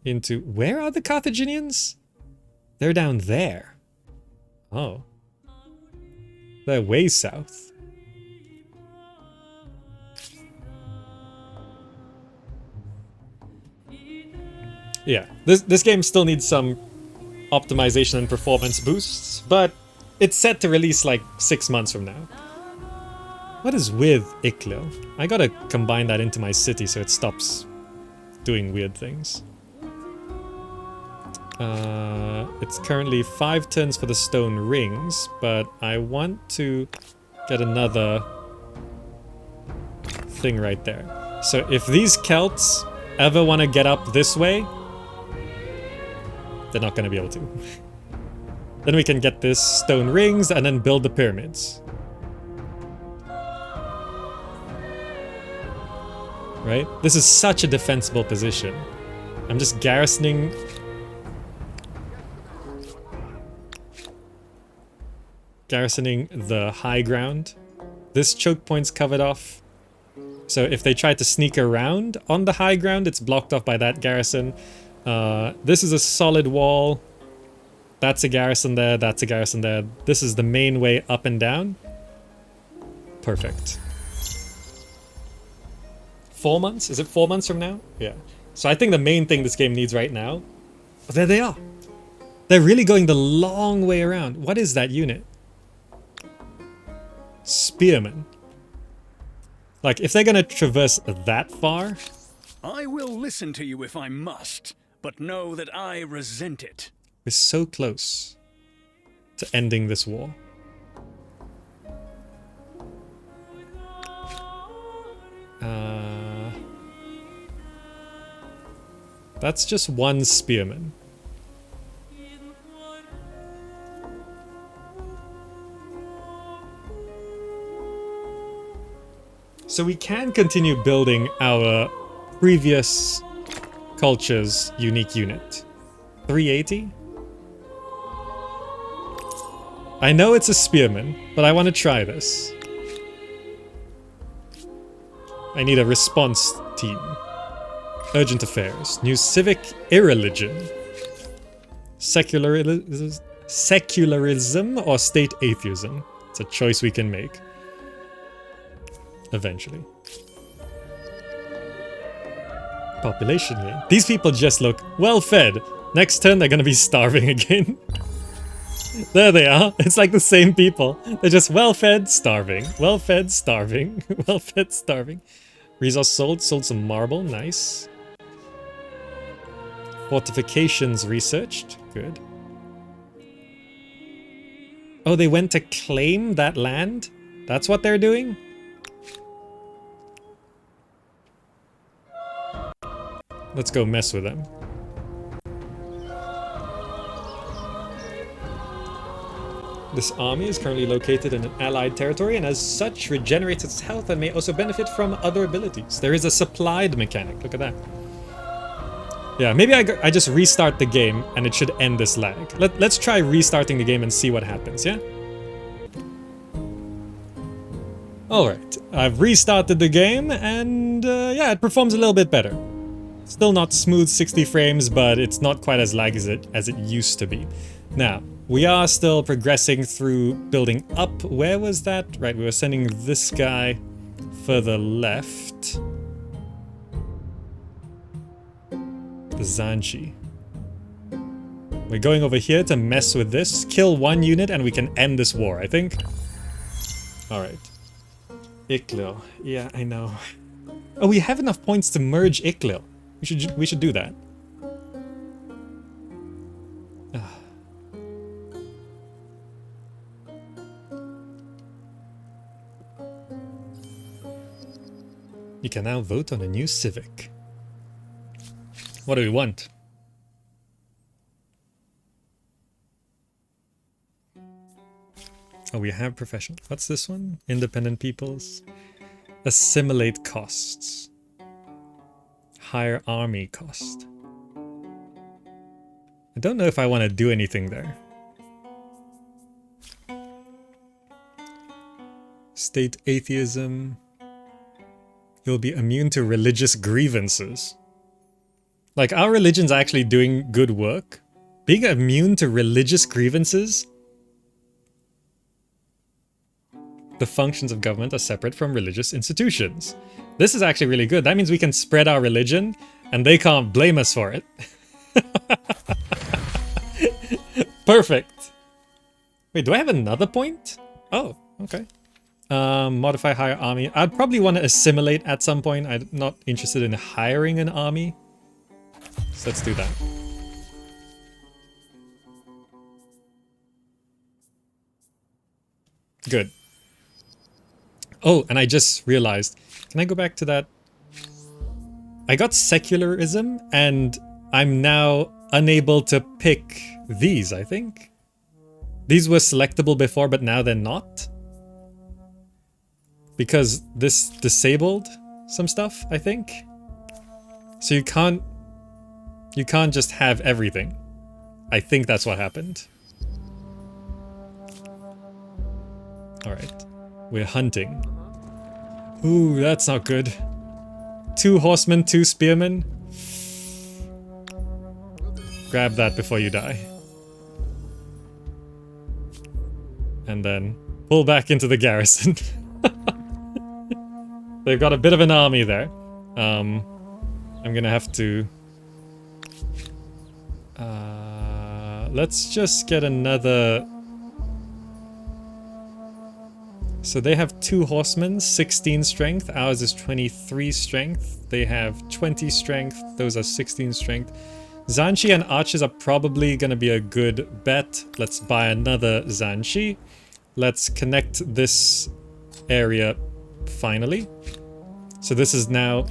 Into... Where are the Carthaginians? They're down there. Oh. They're way south. Yeah, this game still needs some optimization and performance boosts, but it's set to release like 6 months from now. What is with Iklil? I gotta combine that into my city so it stops doing weird things. It's currently 5 turns for the stone rings, but I want to get another thing right there. So if these Celts ever want to get up this way, they're not going to be able to. Then we can get this stone rings and then build the pyramids. Right? This is such a defensible position. I'm just garrisoning... Garrisoning the high ground. This choke point's covered off. So if they try to sneak around on the high ground, it's blocked off by that garrison. This is a solid wall. That's a garrison there, that's a garrison there. This is the main way up and down. Perfect. 4 months? Is it 4 months from now? Yeah. So I think the main thing this game needs right now... Oh, there they are! They're really going the long way around. What is that unit? Spearmen. Like, if they're gonna traverse that far... I will listen to you if I must, but know that I resent it. We're so close to ending this war. That's just one spearman. So we can continue building our previous culture's unique unit. 380? I know it's a spearman, but I want to try this. I need a response team. Urgent affairs. New civic irreligion. Secularism or state atheism. It's a choice we can make. Eventually. Population gain. These people just look well fed. Next turn they're gonna be starving again. There they are. It's like the same people. They're just well fed, starving. Well fed, starving. Well fed, starving. Resource sold. Sold some marble. Nice. Fortifications researched. Good. Oh, they went to claim that land? That's what they're doing? Let's go mess with them. This army is currently located in an allied territory and as such regenerates its health and may also benefit from other abilities. There is a supplied mechanic. Look at that. Yeah, maybe I just restart the game and it should end this lag. Let's try restarting the game and see what happens, yeah? Alright, I've restarted the game and yeah, it performs a little bit better. Still not smooth 60 frames, but it's not quite as laggy as it used to be. Now, we are still progressing through building up. Where was that? Right, we were sending this guy further left. The Zanchi. We're going over here to mess with this. Kill one unit and we can end this war, I think. Alright. Iklil. Yeah, I know. Oh, we have enough points to merge Iklil. We should do that. You can now vote on a new civic. What do we want? Oh, we have professional. What's this one? Independent peoples. Assimilate costs. Higher army cost. I don't know if I want to do anything there. State atheism. You'll be immune to religious grievances. Like, our religion's actually doing good work. Being immune to religious grievances? The functions of government are separate from religious institutions. This is actually really good. That means we can spread our religion, and they can't blame us for it. Perfect. Wait, do I have another point? Oh, okay. Modify higher army. I'd probably want to assimilate at some point. I'm not interested in hiring an army. So let's do that. Good. Oh, and I just realized. Can I go back to that? I got secularism and I'm now unable to pick these, I think. These were selectable before, but now they're not. Because this disabled some stuff, I think. So you can't just have everything. I think that's what happened. Alright. We're hunting. Ooh, that's not good. 2 horsemen, 2 spearmen. Grab that before you die. And then pull back into the garrison. They've got a bit of an army there. I'm gonna have to... let's just get another... So they have 2 horsemen, 16 strength. Ours is 23 strength. They have 20 strength. Those are 16 strength. Zanchi and archers are probably gonna be a good bet. Let's buy another Zanchi. Let's connect this area finally. So this is now...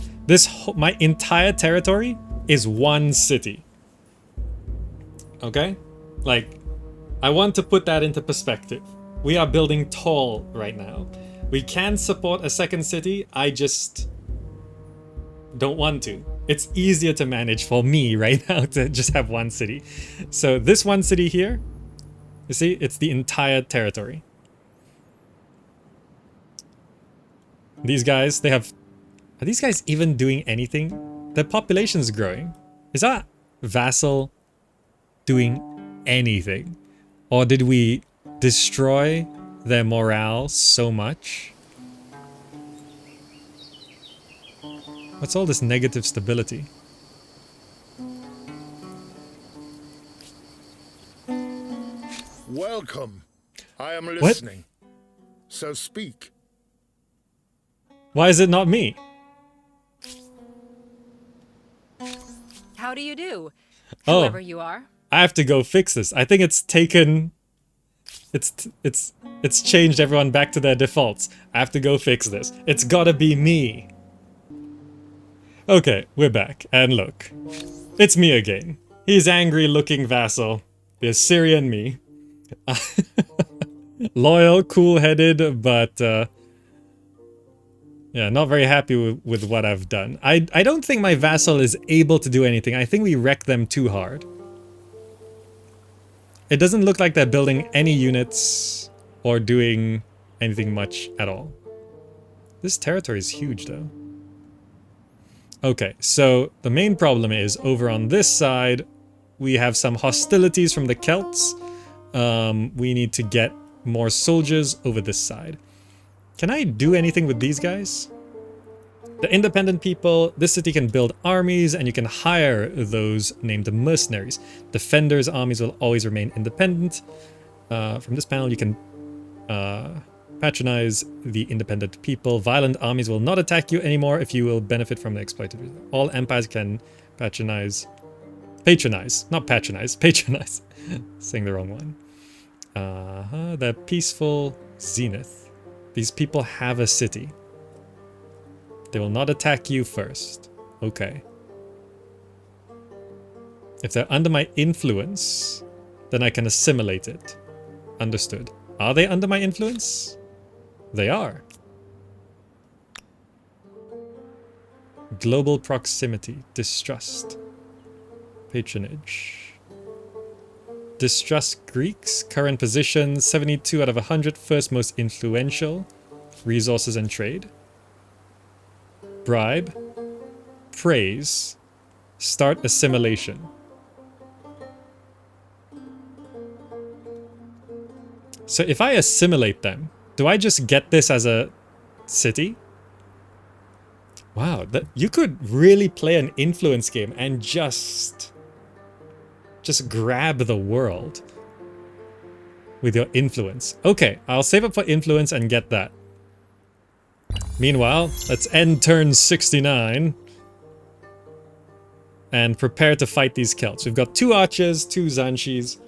my entire territory is 1 city. Okay? Like, I want to put that into perspective. We are building tall right now. We can support a second city, I just don't want to. It's easier to manage for me right now to just have 1 city. So this 1 city here, you see, it's the entire territory. These guys, they have... Are these guys even doing anything? Their population's growing. Is that vassal doing anything? Or did we destroy their morale so much? What's all this negative stability? Welcome. I am listening. So speak. Why is it not me? How do you do? Oh. Whoever you are. I have to go fix this. I think it's taken... It's changed everyone back to their defaults. I have to go fix this. It's gotta be me. Okay, we're back. And look. It's me again. He's angry looking vassal. The Assyrian me. Loyal, cool-headed, but yeah, not very happy with what I've done. I don't think my vassal is able to do anything. I think we wrecked them too hard. It doesn't look like they're building any units or doing anything much at all. This territory is huge though. Okay, so the main problem is over on this side, we have some hostilities from the Celts. We need to get more soldiers over this side. Can I do anything with these guys? The independent people, this city can build armies and you can hire those named mercenaries. Defenders' armies will always remain independent. From this panel you can patronize the independent people. Violent armies will not attack you anymore if you will benefit from the exploited. All empires can patronize. Not patronize, patronize. Saying the wrong one. The peaceful zenith. These people have a city. They will not attack you first. Okay. If they're under my influence, then I can assimilate it. Understood. Are they under my influence? They are. Global proximity. Distrust. Patronage. Distrust Greeks. Current position 72 out of 100. First most influential. Resources and trade. Bribe. Praise. Start assimilation. So if I assimilate them, do I just get this as a city? Wow, you could really play an influence game and just grab the world with your influence. Okay, I'll save up for influence and get that. Meanwhile, let's end turn 69 and prepare to fight these Celts. We've got 2 archers, 2 Zanshis.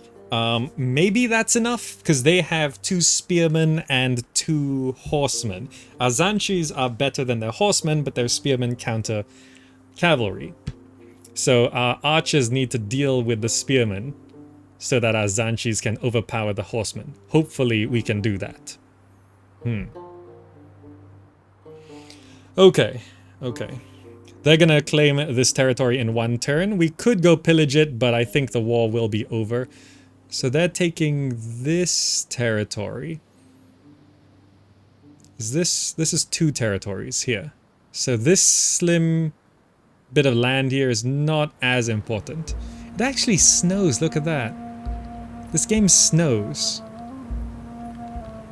Maybe that's enough, because they have 2 spearmen and 2 horsemen. Our Zanshis are better than their horsemen, but their spearmen counter cavalry. So our archers need to deal with the spearmen so that our Zanshis can overpower the horsemen. Hopefully we can do that. Okay. They're gonna claim this territory in 1 turn. We could go pillage it, but I think the war will be over. So they're taking this territory. This is 2 territories here. So this slim bit of land here is not as important. It actually snows, look at that. This game snows.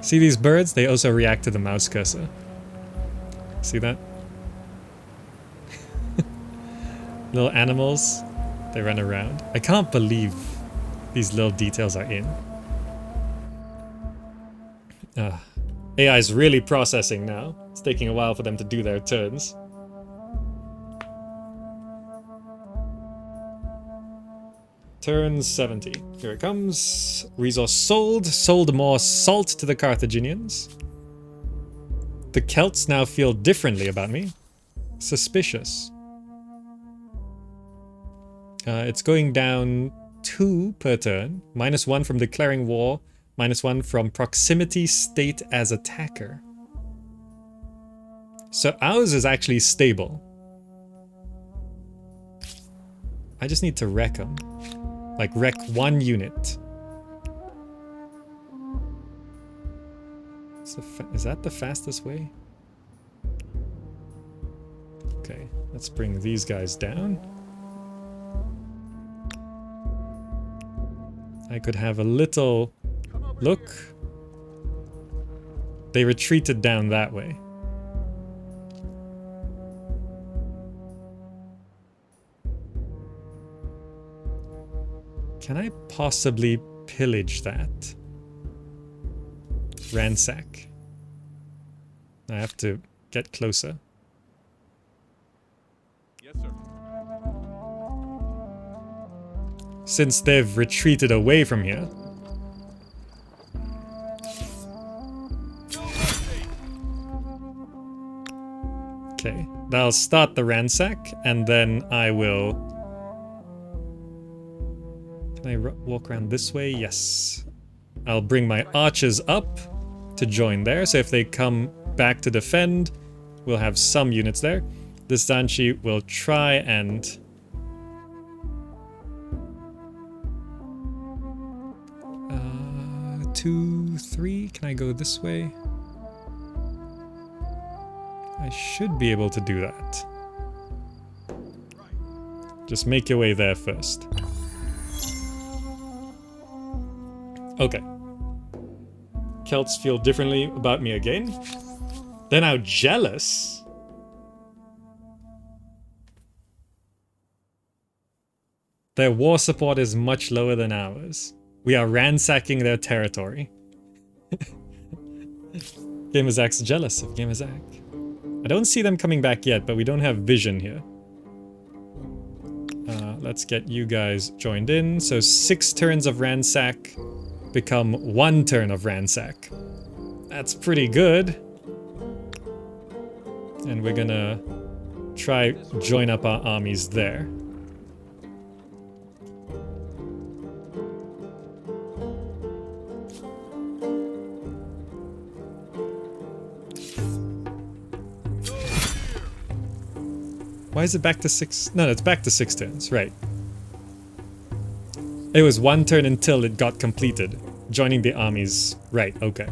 See these birds? They also react to the mouse cursor. See that? Little animals, they run around. I can't believe these little details are in. AI is really processing now. It's taking a while for them to do their turns. Turn 70. Here it comes. Resource sold. Sold more salt to the Carthaginians. The Celts now feel differently about me. Suspicious. It's going down 2 per turn. -1 from declaring war. -1 from proximity state as attacker. So ours is actually stable. I just need to wreck them. Like wreck 1 unit. Is that the fastest way? Okay, let's bring these guys down. I could have a little look. They retreated down that way. Can I possibly pillage that? Ransack. I have to get closer. Yes, sir. Since they've retreated away from here. Okay, I'll start the ransack, and then I will... Can I walk around this way? Yes. I'll bring my archers up to join there, so if they come back to defend, we'll have some units there. This Danchi will try and... 2, 3, can I go this way? I should be able to do that. Just make your way there first. Okay. Celts feel differently about me again. They're now jealous. Their war support is much lower than ours. We are ransacking their territory. Gamazak's jealous of Gamazak. I don't see them coming back yet, but we don't have vision here. Let's get you guys joined in. So 6 turns of ransack become 1 turn of ransack. That's pretty good. And we're gonna try join up our armies there. Why is it back to 6? No, it's back to 6 turns, right. It was 1 turn until it got completed. Joining the armies, right, okay.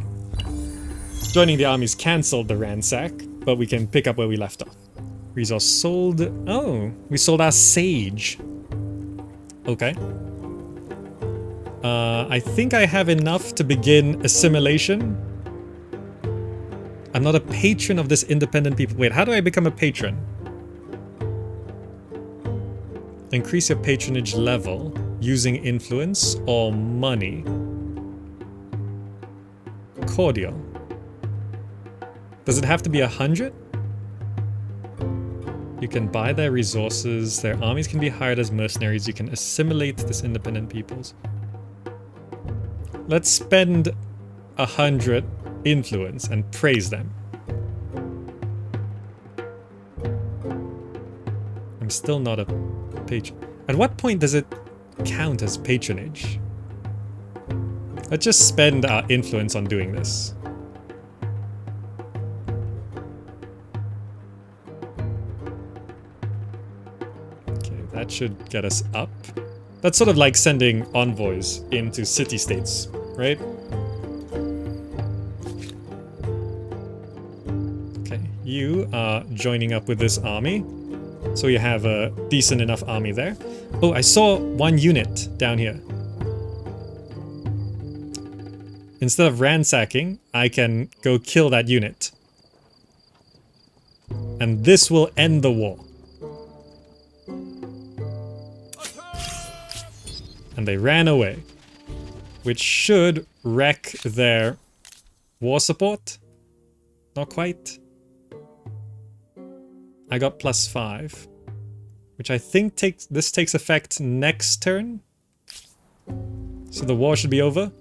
Joining the armies cancelled the ransack, but we can pick up where we left off. Resource sold. Oh, we sold our sage. Okay. I think I have enough to begin assimilation. I'm not a patron of this independent people. Wait, how do I become a patron? Increase your patronage level using influence or money. Cordial. Does it have to be 100? You can buy their resources. Their armies can be hired as mercenaries. You can assimilate this independent peoples. Let's spend 100 influence and praise them. I'm still not a patron. At what point does it count as patronage? Let's just spend our influence on doing this. Okay, that should get us up. That's sort of like sending envoys into city-states, right? Okay, you are joining up with this army. So you have a decent enough army there. Oh, I saw 1 unit down here. Instead of ransacking, I can go kill that unit. And this will end the war. And they ran away. Which should wreck their war support. Not quite. I got +5. Which I think takes effect next turn. So the war should be over.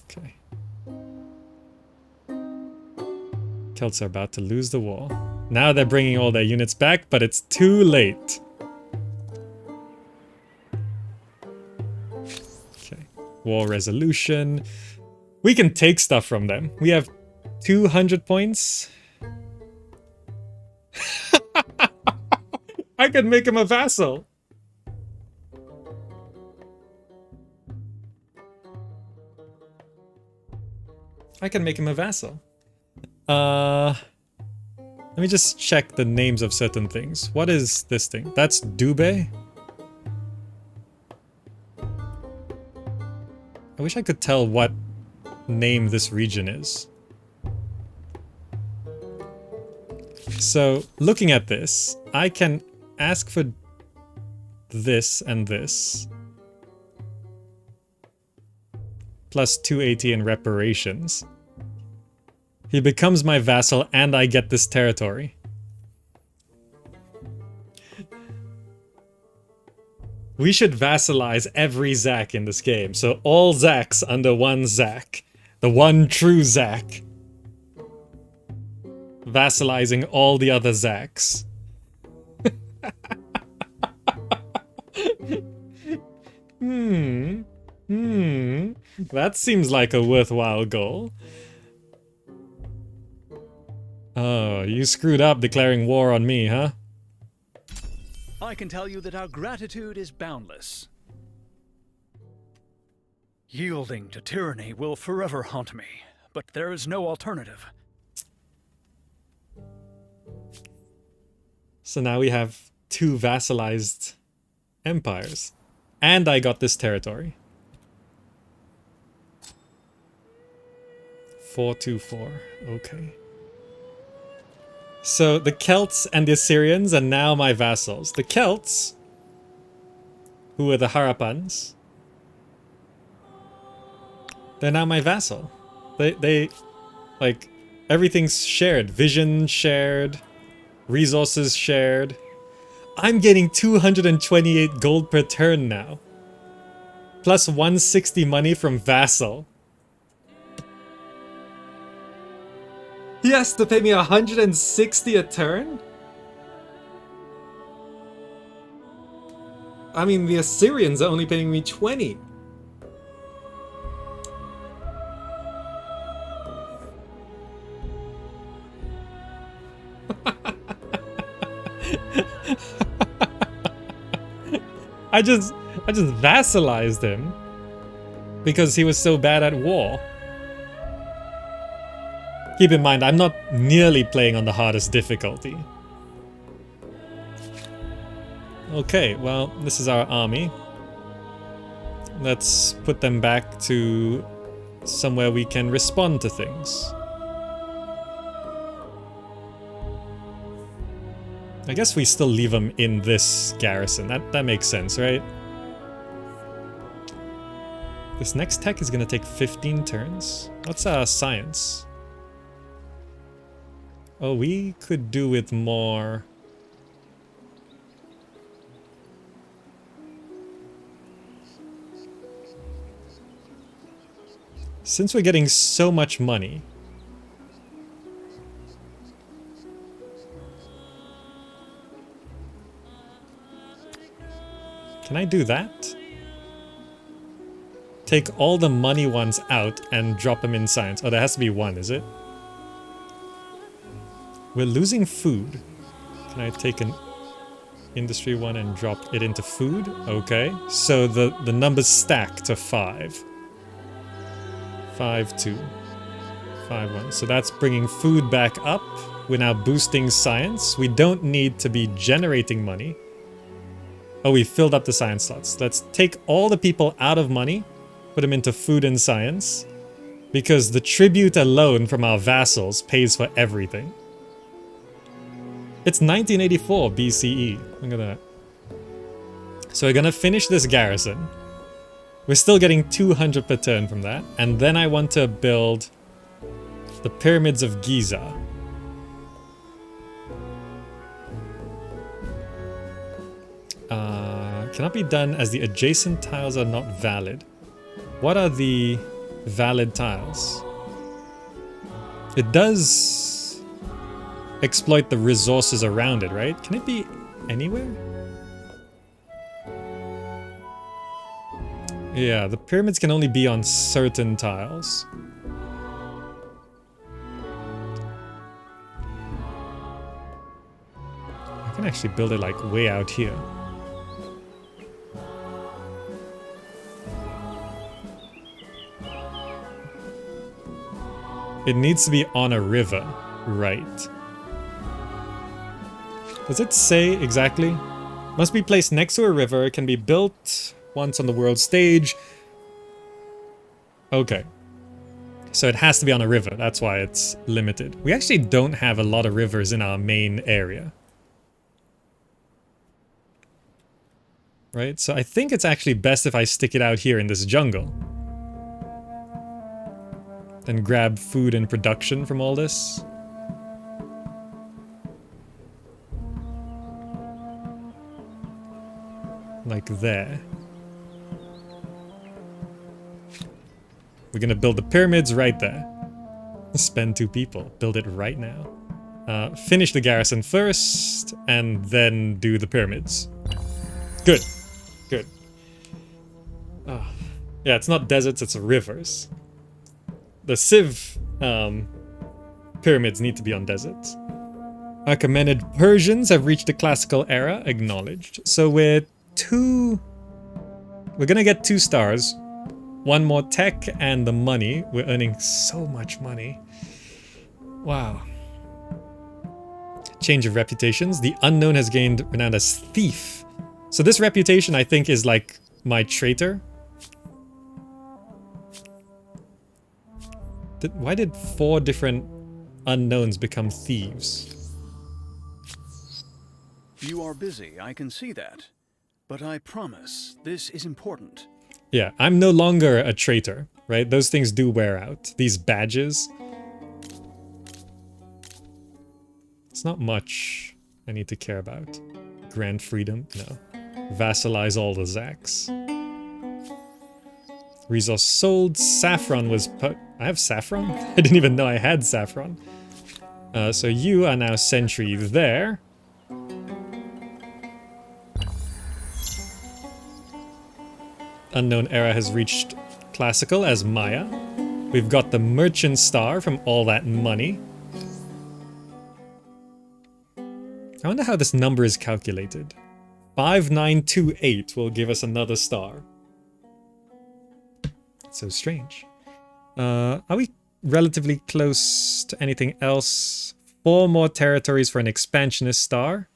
Okay. Celts are about to lose the war. Now they're bringing all their units back, but it's too late. Okay. War resolution. We can take stuff from them. We have 200 points. I could make him a vassal. I can make him a vassal. Let me just check the names of certain things. What is this thing? That's Dube? I wish I could tell what name this region is. So, looking at this, I can ask for this and this. Plus 280 in reparations. He becomes my vassal and I get this territory. We should vassalize every Zack in this game. So all Zacks under one Zack. The one true Zack. Vassalizing all the other Zacks. That seems like a worthwhile goal. Oh, you screwed up declaring war on me, huh? I can tell you that our gratitude is boundless. Yielding to tyranny will forever haunt me, but there is no alternative. So now we have 2 vassalized empires. And I got this territory. 424. Okay. So the Celts and the Assyrians are now my vassals. The Celts, who are the Harappans, they're now my vassal. They like, everything's shared. Vision shared. Resources shared. I'm getting 228 gold per turn now. Plus 160 money from vassal. He has to pay me 160 a turn? I mean, the Assyrians are only paying me 20. I just vassalized him because he was so bad at war. Keep in mind, I'm not nearly playing on the hardest difficulty. Okay, well, this is our army. Let's put them back to somewhere we can respond to things. I guess we still leave them in this garrison. That makes sense, right? This next tech is gonna take 15 turns. What's our science? Oh, we could do with more. Since we're getting so much money, can I do that? Take all the money ones out and drop them in science. Oh, there has to be one, is it? We're losing food. Can I take an industry one and drop it into food? Okay. So the numbers stack to 5. 5, 2. 5, 1. So that's bringing food back up. We're now boosting science. We don't need to be generating money. Oh, we filled up the science slots. Let's take all the people out of money, put them into food and science, because the tribute alone from our vassals pays for everything. It's 1984 BCE. Look at that. So we're gonna finish this garrison. We're still getting 200 per turn from that. And then I want to build the pyramids of Giza. Cannot be done as the adjacent tiles are not valid. What are the valid tiles? It does exploit the resources around it, right? Can it be anywhere? Yeah, the pyramids can only be on certain tiles. I can actually build it like way out here. It needs to be on a river, right? Does it say exactly? Must be placed next to a river, can be built once on the world stage. Okay. So it has to be on a river, that's why it's limited. We actually don't have a lot of rivers in our main area. Right, so I think it's actually best if I stick it out here in this jungle. Then grab food and production from all this. like there. We're gonna build the pyramids right there. Spend 2 people. Build it right now. Finish the garrison first, and then do the pyramids. Good. Good. Yeah, it's not deserts, it's rivers. The Civ pyramids need to be on deserts. Achaemenid Persians have reached the classical era, acknowledged. So we're gonna get 2 stars. 1 more tech and the money. We're earning so much money. Wow. Change of reputations. The unknown has gained renown as thief. So this reputation, I think, is like my traitor. Why did 4 different unknowns become thieves? You are busy, I can see that. But I promise, this is important. Yeah, I'm no longer a traitor, right? Those things do wear out. These badges. It's not much I need to care about. Grant freedom? No. Vassalize all the Zaks. Resource sold. Saffron was put... I have saffron? I didn't even know I had saffron. So you are now sentry there. Unknown era has reached classical as Maya. We've got the merchant star from all that money. I wonder how this number is calculated. 5928 will give us another star. So strange. Are we relatively close to anything else? 4 more territories for an expansionist star.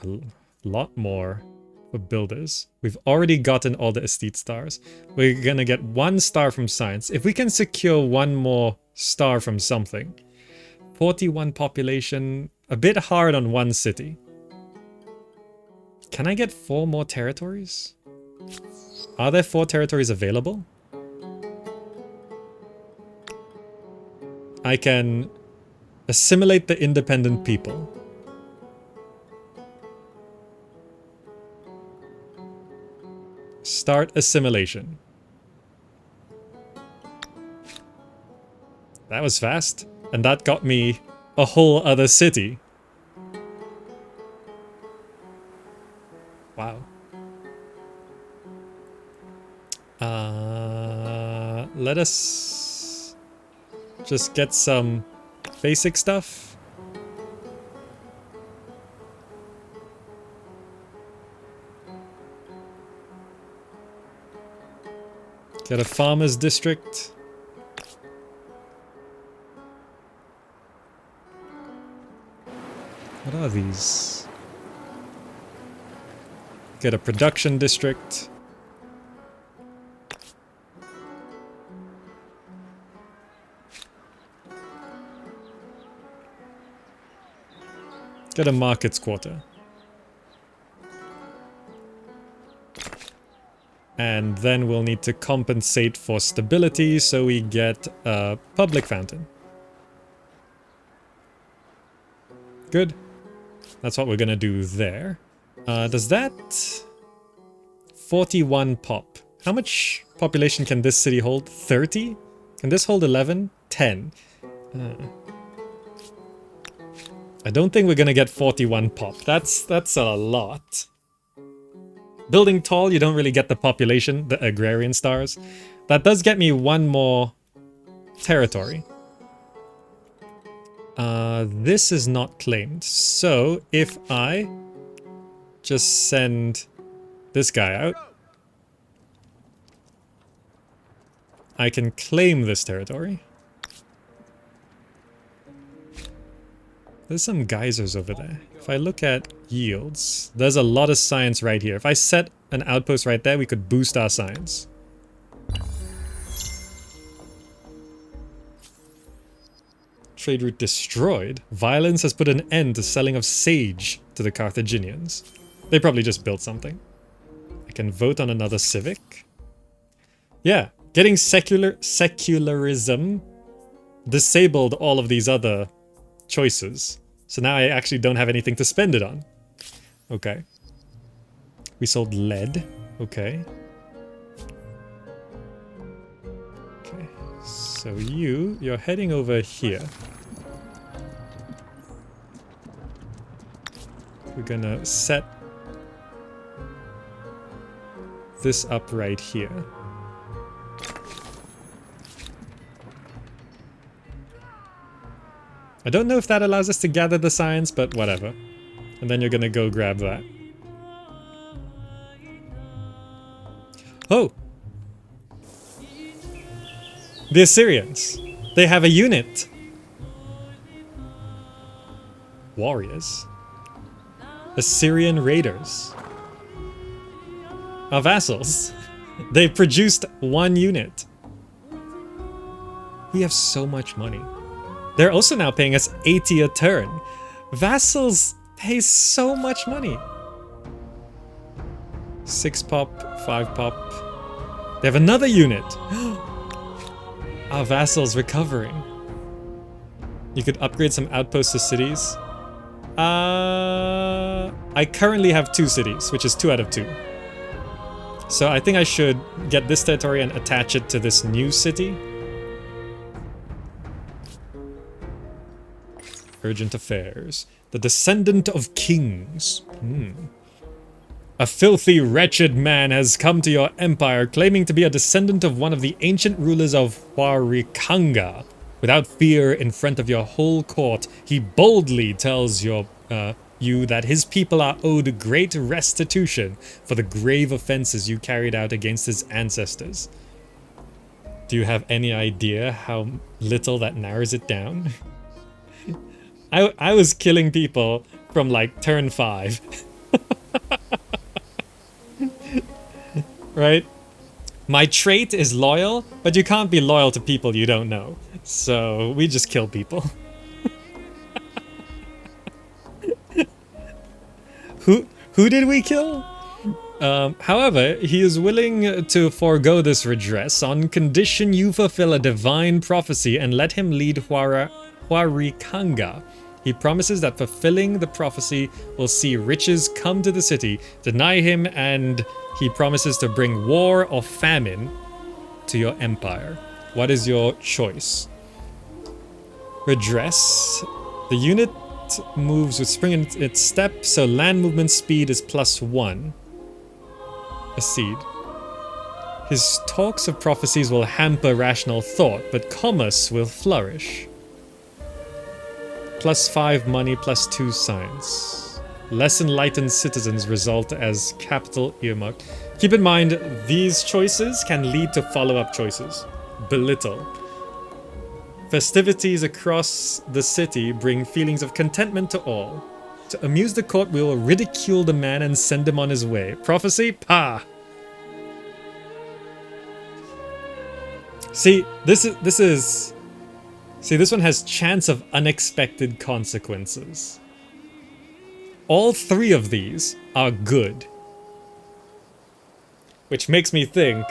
A lot more for builders. We've already gotten all the estate stars. We're gonna get 1 star from science. If we can secure 1 more star from something. 41 population, a bit hard on 1 city. Can I get 4 more territories? Are there 4 territories available? I can assimilate the independent people. Start assimilation. That was fast. And that got me a whole other city. Wow. Let us just get some basic stuff. Get a farmer's district. What are these? Get a production district. Get a markets quarter. And then we'll need to compensate for stability, so we get a public fountain. Good. That's what we're gonna do there. Does that... 41 pop. How much population can this city hold? 30? Can this hold 11? 10. I don't think we're gonna get 41 pop. That's a lot. Building tall, you don't really get the population, the agrarian stars. That does get me 1 more territory. This is not claimed. So if I just send this guy out, I can claim this territory. There's some geysers over there. If I look at yields, there's a lot of science right here. If I set an outpost right there, we could boost our science. Trade route destroyed. Violence has put an end to selling of sage to the Carthaginians. They probably just built something. I can vote on another civic. Yeah, getting secularism disabled all of these other choices. So now I actually don't have anything to spend it on. Okay. We sold lead. Okay. Okay. So you're heading over here. We're gonna set this up right here. I don't know if that allows us to gather the science, but whatever. And then you're gonna go grab that. Oh! The Assyrians. They have a unit. Warriors. Assyrian raiders. Our vassals. They produced one unit. We have so much money. They're also now paying us 80 a turn. Vassals pay so much money. 6 pop, 5 pop. They have another unit. Our vassals recovering. You could upgrade some outposts to cities. I currently have 2 cities, which is 2 out of 2. So I think I should get this territory and attach it to this new city. Urgent affairs. The descendant of kings. A filthy, wretched man has come to your empire claiming to be a descendant of one of the ancient rulers of Huarikanga. Without fear in front of your whole court, he boldly tells you that his people are owed great restitution for the grave offenses you carried out against his ancestors. Do you have any idea how little that narrows it down? I was killing people from like turn 5. Right? My trait is loyal, but you can't be loyal to people you don't know. So we just kill people. Who did we kill? However, he is willing to forego this redress on condition you fulfill a divine prophecy and let him lead Huarikanga. He promises that fulfilling the prophecy will see riches come to the city, deny him, and he promises to bring war or famine to your empire. What is your choice? Redress. The unit moves with spring in its step, so land movement speed is +1. Accede. His talks of prophecies will hamper rational thought, but commerce will flourish. +5 money, +2 science. Less enlightened citizens result as capital earmarked. Keep in mind, these choices can lead to follow-up choices. Belittle. Festivities across the city bring feelings of contentment to all. To amuse the court, we will ridicule the man and send him on his way. Prophecy? Pah! See, this one has chance of unexpected consequences. All 3 of these are good. Which makes me think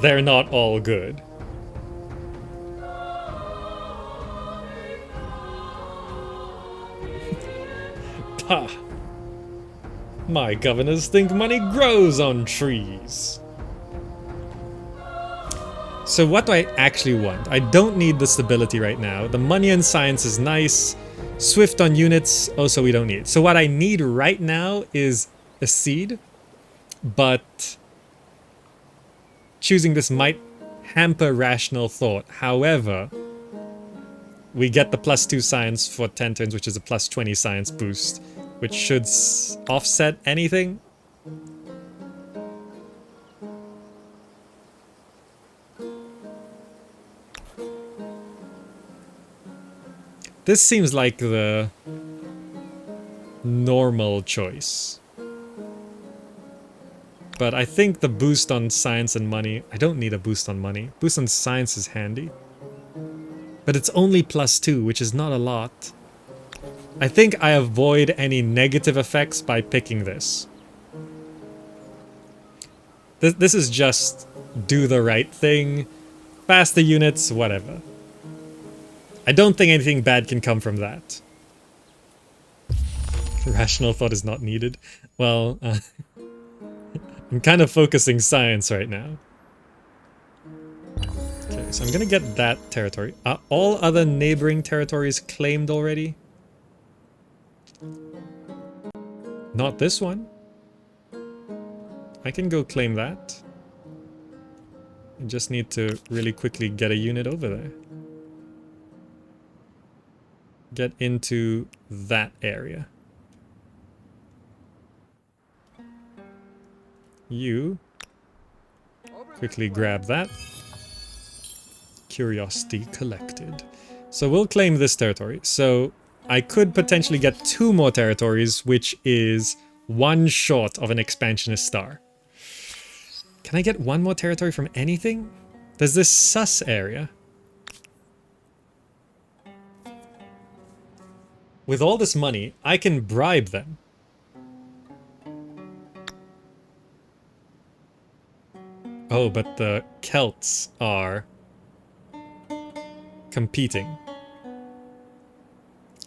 they're not all good. Pah! My governors think money grows on trees. So what do I actually want? I don't need the stability right now. The money and science is nice. Swift on units, also we don't need. So what I need right now is a seed, but choosing this might hamper rational thought. However, we get the +2 science for 10 turns, which is a +20 science boost, which should offset anything. This seems like the normal choice. But I think the boost on science and money... I don't need a boost on money. Boost on science is handy. But it's only +2, which is not a lot. I think I avoid any negative effects by picking this. This is just do the right thing. Fast the units, whatever. I don't think anything bad can come from that. Rational thought is not needed. Well, I'm kind of focusing science right now. Okay, so I'm gonna get that territory. Are all other neighboring territories claimed already? Not this one. I can go claim that. I just need to really quickly get a unit over there. Get into that area. You quickly grab that. Curiosity collected. So we'll claim this territory. So I could potentially get 2 more territories, which is 1 short of an expansionist star. Can I get 1 more territory from anything? There's this sus area. With all this money, I can bribe them. Oh, but the Celts are competing.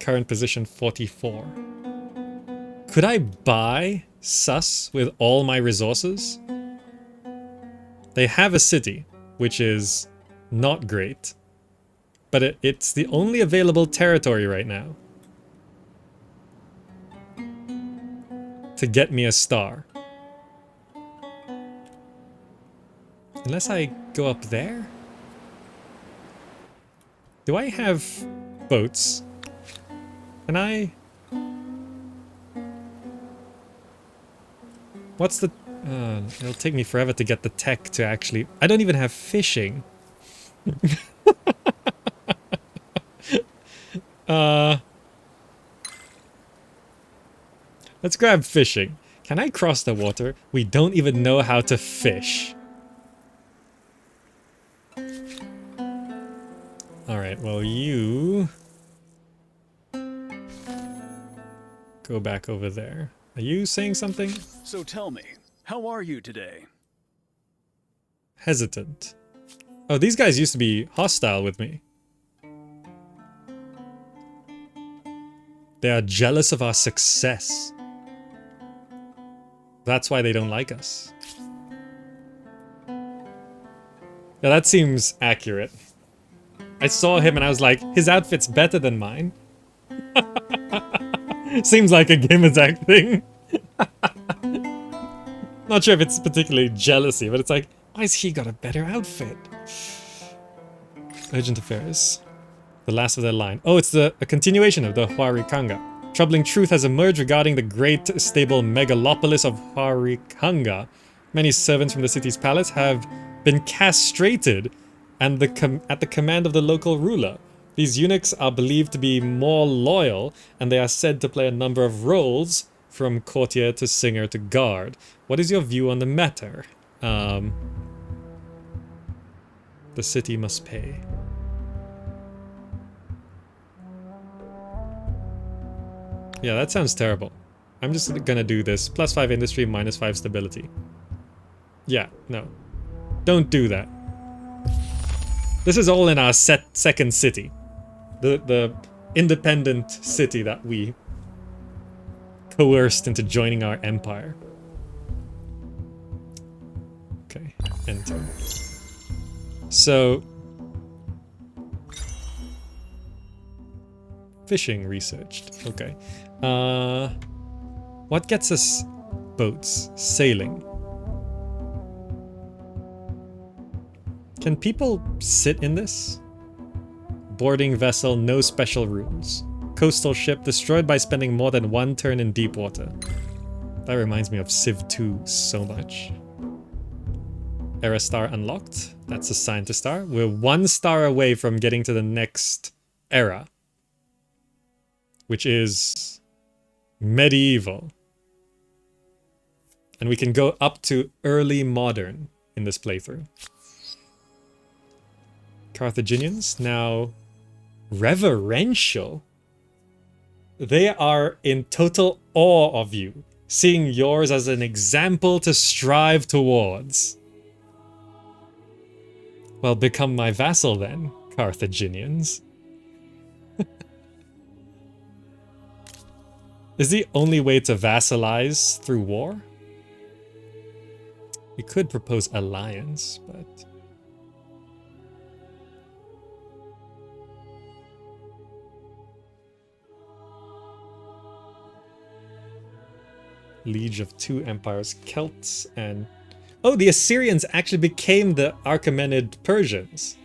Current position 44. Could I buy sus with all my resources? They have a city, which is not great. But it's the only available territory right now to get me a star. Unless I go up there? Do I have boats? Can I? What's the... it'll take me forever to get the tech to actually... I don't even have fishing. Let's grab fishing. Can I cross the water? We don't even know how to fish. Alright, well you... go back over there. Are you saying something? So tell me, how are you today? Hesitant. Oh, these guys used to be hostile with me. They are jealous of our success. That's why they don't like us. Yeah, that seems accurate. I saw him and I was like, his outfit's better than mine. Seems like a game attack thing. Not sure if it's particularly jealousy, but it's like, why has he got a better outfit? Urgent affairs. The last of their line. Oh, it's a continuation of the Huarikanga. Troubling truth has emerged regarding the great stable megalopolis of Huarikanga. Many servants from the city's palace have been castrated and at the command of the local ruler. These eunuchs are believed to be more loyal, and they are said to play a number of roles, from courtier to singer to guard. What is your view on the matter? The city must pay. Yeah, that sounds terrible. I'm just gonna do this. +5 industry, -5 stability. Yeah, no. Don't do that. This is all in our second city. The independent city that we coerced into joining our empire. Okay, enter. So... fishing researched. Okay. What gets us boats? Sailing. Can people sit in this? Boarding vessel, no special rules. Coastal ship destroyed by spending more than 1 turn in deep water. That reminds me of Civ 2 so much. Era star unlocked. That's a scientist star. We're 1 star away from getting to the next era, which is medieval. And we can go up to early modern in this playthrough. Carthaginians, now reverential. They are in total awe of you, seeing yours as an example to strive towards. Well, become my vassal then, Carthaginians. Is the only way to vassalize through war? We could propose alliance, but... Liege of two empires, Celts and... Oh, the Assyrians actually became the Achaemenid Persians.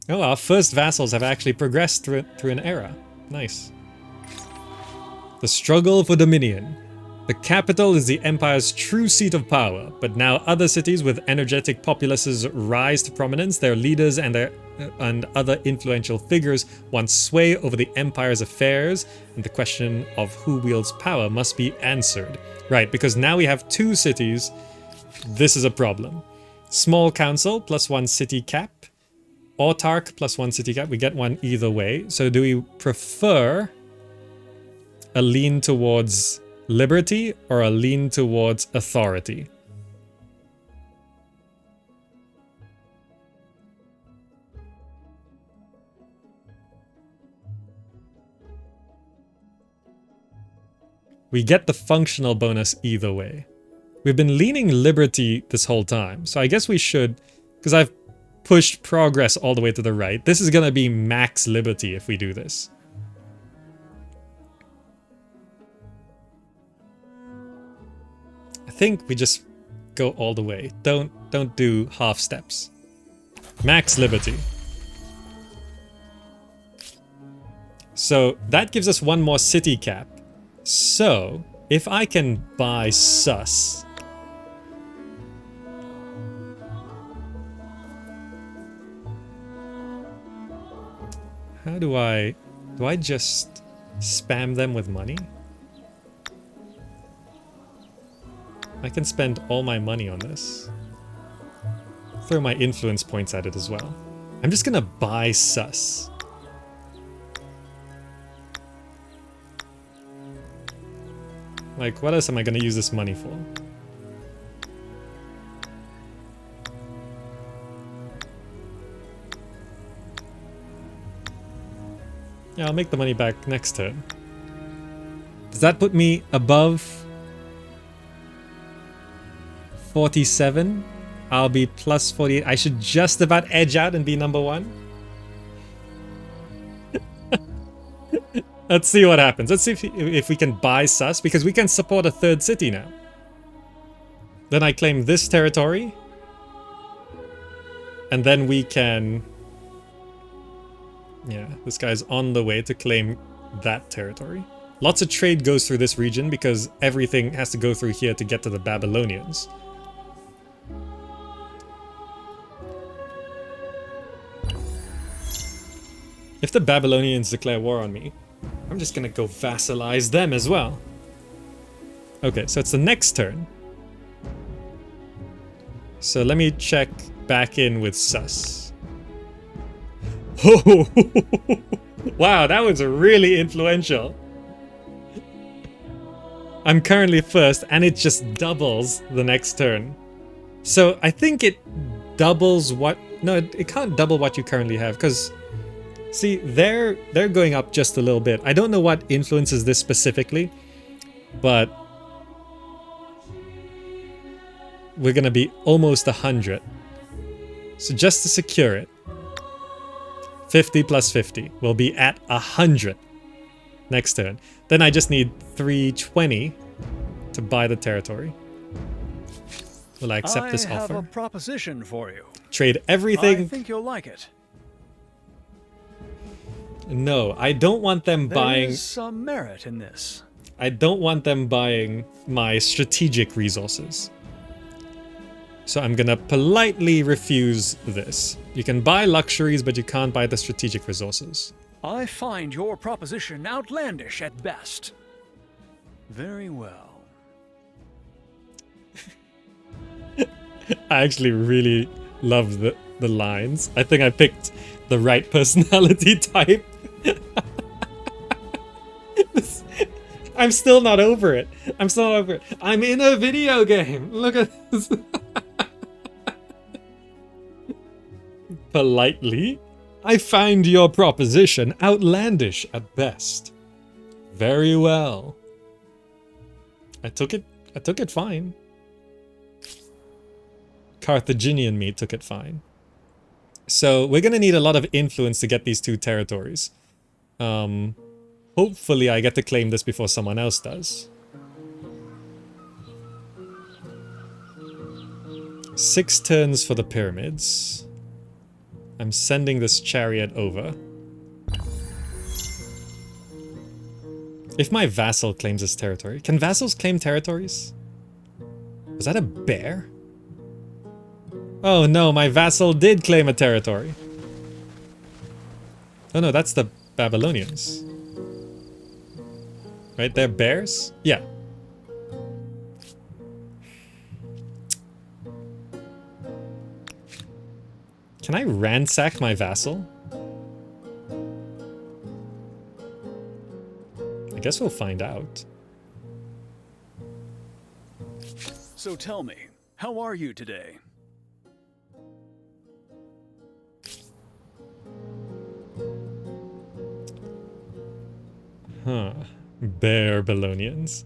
Oh, our first vassals have actually progressed through an era. Nice. The struggle for dominion. The capital is the empire's true seat of power, but now other cities with energetic populaces rise to prominence. Their leaders and other influential figures want sway over the empire's affairs, and the question of who wields power must be answered. Right, because now we have two cities. This is a problem. Small council plus 1 city cap. Autarch plus 1 city cap. We get one either way. So do we prefer a lean towards liberty or a lean towards authority? We get the functional bonus either way. We've been leaning liberty this whole time, so I guess we should, because I've pushed progress all the way to the right. This is gonna be max liberty if we do this. I think we just go all the way. Don't do half steps. Max liberty. So that gives us one more city cap. So if I can buy sus, how do I just spam them with money? I can spend all my money on this. Throw my influence points at it as well. I'm just gonna buy sus. Like, what else am I gonna use this money for? Yeah, I'll make the money back next turn. Does that put me above 47? I'll be plus 48. I should just about edge out and be number 1. Let's see what happens. Let's see if we can buy sus, because we can support a 3rd city now. Then I claim this territory. And then we can... Yeah, this guy's on the way to claim that territory. Lots of trade goes through this region because everything has to go through here to get to the Babylonians. If the Babylonians declare war on me, I'm just gonna go vassalize them as well. Okay, so it's the next turn. So let me check back in with sus. Oh, wow, that was really influential. I'm currently first, and it just doubles the next turn. So I think it doubles what... No, it can't double what you currently have, because... See, they're going up just a little bit. I don't know what influences this specifically, but... We're gonna be almost 100. So just to secure it, 50 plus 50 will be at 100 next turn. Then I just need 320 to buy the territory. Will I accept this offer? I have a proposition for you. Trade everything. I think you'll like it. No, I don't want them buying... There's some merit in this. I don't want them buying my strategic resources. So I'm gonna politely refuse this. You can buy luxuries, but you can't buy the strategic resources. I find your proposition outlandish at best. Very well. I actually really love the lines. I think I picked the right personality type. I'm still not over it. I'm still not over it. I'm in a video game. Look at this. Politely, I find your proposition outlandish at best. Very well. I took it fine. Carthaginian me took it fine. So we're gonna need a lot of influence to get these 2 territories. Hopefully I get to claim this before someone else does. 6 turns for the pyramids. I'm sending this chariot over. If my vassal claims this territory... Can vassals claim territories? Was that a bear? Oh no, my vassal did claim a territory. Oh no, that's the Babylonians. Right, they're bears? Yeah. Can I ransack my vassal? I guess we'll find out. So tell me, how are you today? Huh. Bear Babylonians.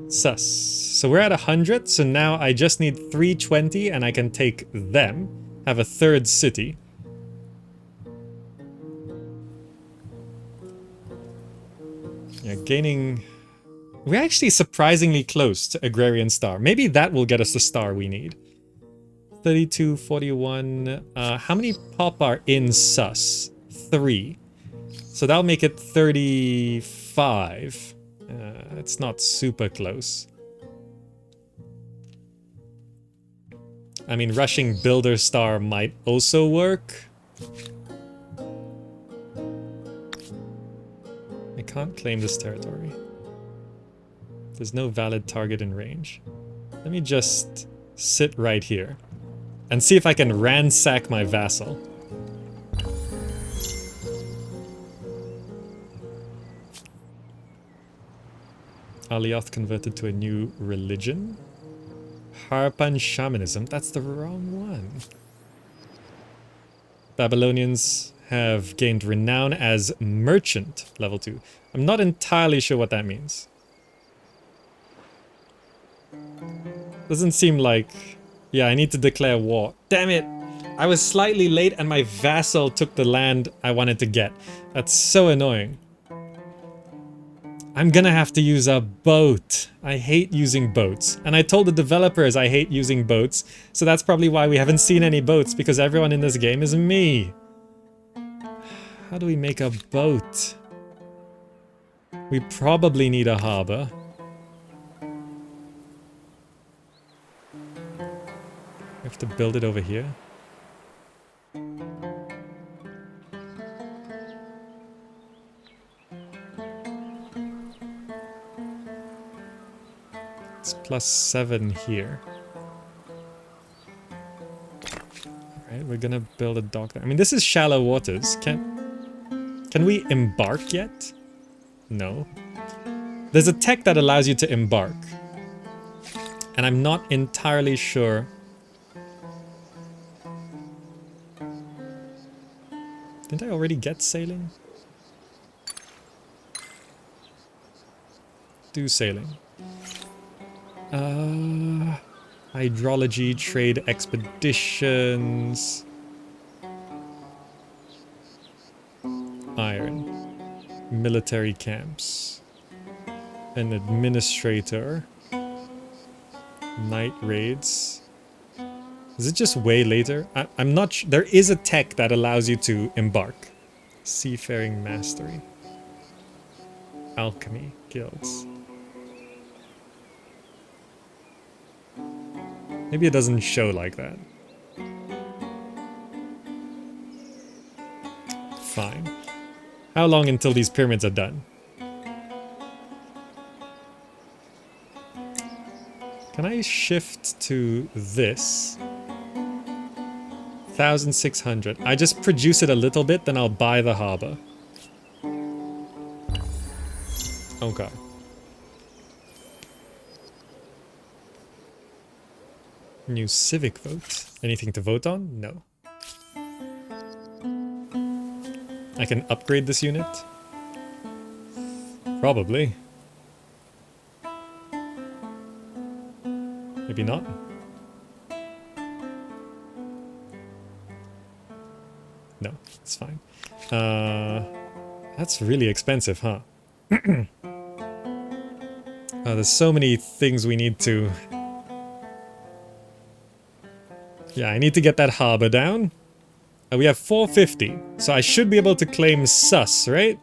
Sus. So we're at 100, so now I just need 320 and I can take them. Have a 3rd city. Yeah, gaining... We're actually surprisingly close to Agrarian Star. Maybe that will get us the star we need. 32, 41... how many pop are in Sus? 3. So that'll make it 35. It's not super close. I mean, rushing Builder Star might also work. I can't claim this territory. There's no valid target in range. Let me just sit right here and see if I can ransack my vassal. Alioth converted to a new religion. Harpan Shamanism. That's the wrong one. Babylonians have gained renown as merchant, level 2. I'm not entirely sure what that means. Doesn't seem like... Yeah, I need to declare war. Damn it! I was slightly late and my vassal took the land I wanted to get. That's so annoying. I'm gonna have to use a boat. I hate using boats. And I told the developers I hate using boats, so that's probably why we haven't seen any boats, because everyone in this game is me. How do we make a boat? We probably need a harbor. We have to build it over here. It's +7 here. Alright, we're gonna build a dock there. I mean, this is shallow waters. Can we embark yet? No. There's a tech that allows you to embark. And I'm not entirely sure. Didn't I already get sailing? Do sailing. Hydrology, trade expeditions. Iron. Military camps. An administrator. Night raids. Is it just way later? I'm not sure. There is a tech that allows you to embark. Seafaring mastery. Alchemy guilds. Maybe it doesn't show like that. Fine. How long until these pyramids are done? Can I shift to this? 1,600. I just produce it a little bit, then I'll buy the harbor. Okay. New civic vote. Anything to vote on? No. I can upgrade this unit. Probably. Maybe not. No, it's fine. That's really expensive, huh? There's so many things we need to... Yeah, I need to get that harbor down. We have 450, so I should be able to claim sus, right?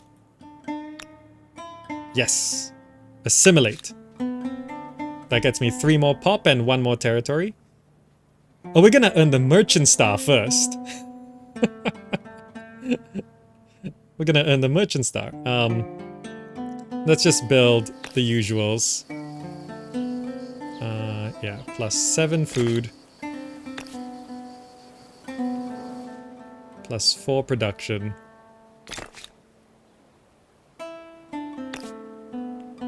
Yes. Assimilate. That gets me 3 more pop and 1 more territory. Oh, we're gonna earn the merchant star first. We're gonna earn the merchant star. Let's just build the usuals. Yeah, plus 7 food. Plus 4 production.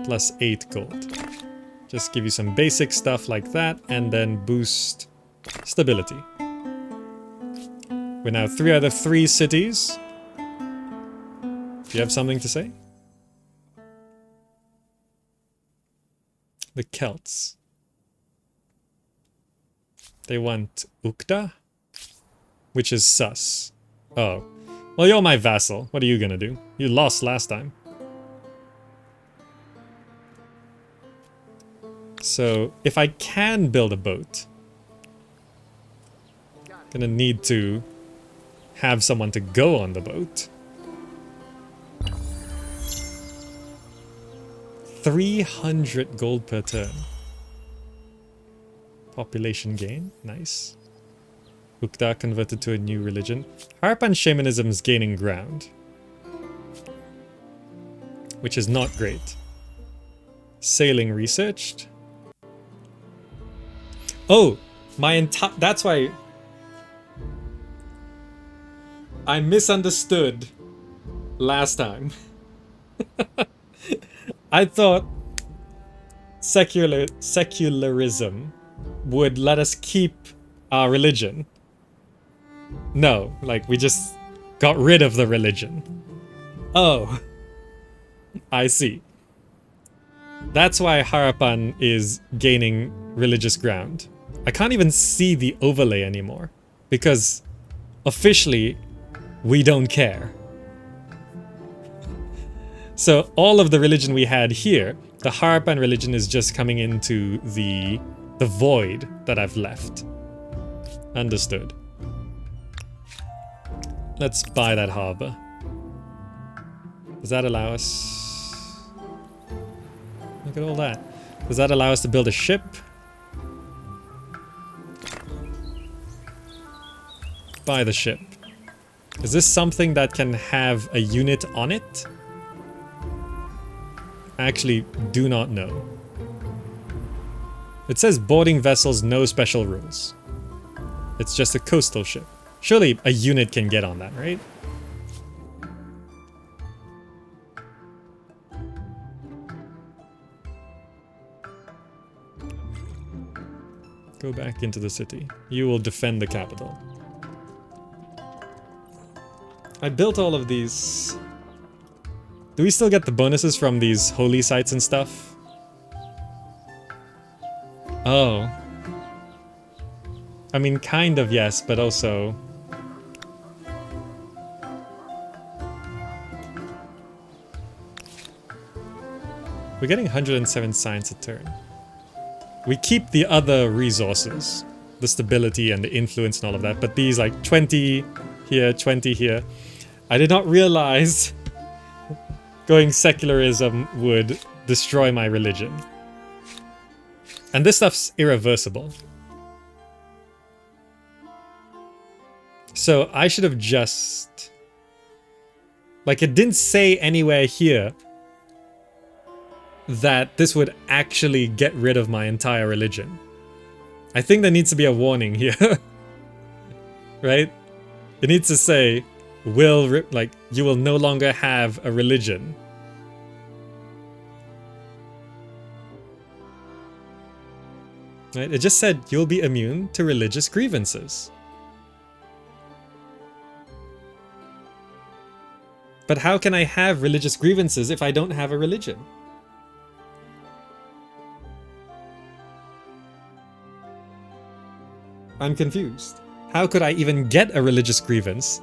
Plus 8 gold. Just give you some basic stuff like that, and then boost stability. We're now 3 out of 3 cities. Do you have something to say? The Celts. They want Ukta, which is sus. Oh. Well, you're my vassal. What are you gonna do? You lost last time. So, if I can build a boat, gonna need to have someone to go on the boat. 300 gold per turn. Population gain, nice. Ukta converted to a new religion. Harpan shamanism is gaining ground, which is not great. Sailing researched. Oh, my entire... That's why... I misunderstood last time. I thought secularism would let us keep our religion. No, like we just got rid of the religion. Oh, I see. That's why Harapan is gaining religious ground. I can't even see the overlay anymore because officially we don't care. So all of the religion we had here, the Harapan religion is just coming into the void that I've left. Understood. Let's buy that harbor. Does that allow us... Look at all that. Does that allow us to build a ship? Buy the ship. Is this something that can have a unit on it? I actually do not know. It says boarding vessels, no special rules. It's just a coastal ship. Surely a unit can get on that, right? Go back into the city. You will defend the capital. I built all of these. Do we still get the bonuses from these holy sites and stuff? Oh. I mean, kind of yes, but also... We're getting 107 science a turn. We keep the other resources. The stability and the influence and all of that, but these like 20 here, 20 here. I did not realize going secularism would destroy my religion. And this stuff's irreversible. So I should have just... Like, it didn't say anywhere here that this would actually get rid of my entire religion. I think there needs to be a warning here. Right? It needs to say, you will no longer have a religion. Right? It just said you'll be immune to religious grievances. But how can I have religious grievances if I don't have a religion? I'm confused. How could I even get a religious grievance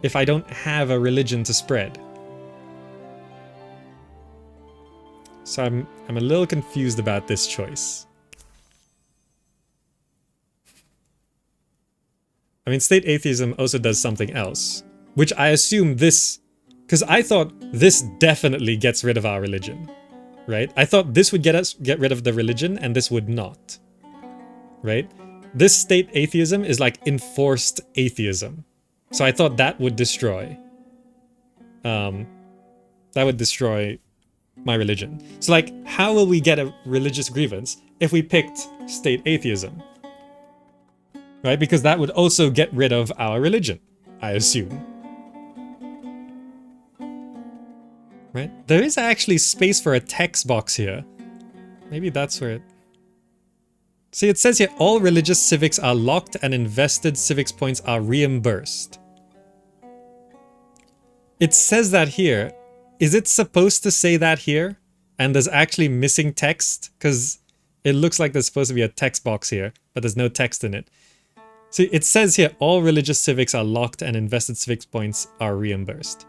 if I don't have a religion to spread? So I'm a little confused about this choice. I mean, state atheism also does something else, which I assume this, because I thought this definitely gets rid of our religion, right? I thought this would get rid of the religion and this would not, right? This state atheism is like enforced atheism. So I thought that would destroy, my religion. So like, how will we get a religious grievance if we picked state atheism? Right? Because that would also get rid of our religion, I assume. Right? There is actually space for a text box here. Maybe that's where it... See, it says here, all religious civics are locked and invested civics points are reimbursed. It says that here. Is it supposed to say that here? And there's actually missing text? Because it looks like there's supposed to be a text box here, but there's no text in it. See, it says here, all religious civics are locked and invested civics points are reimbursed.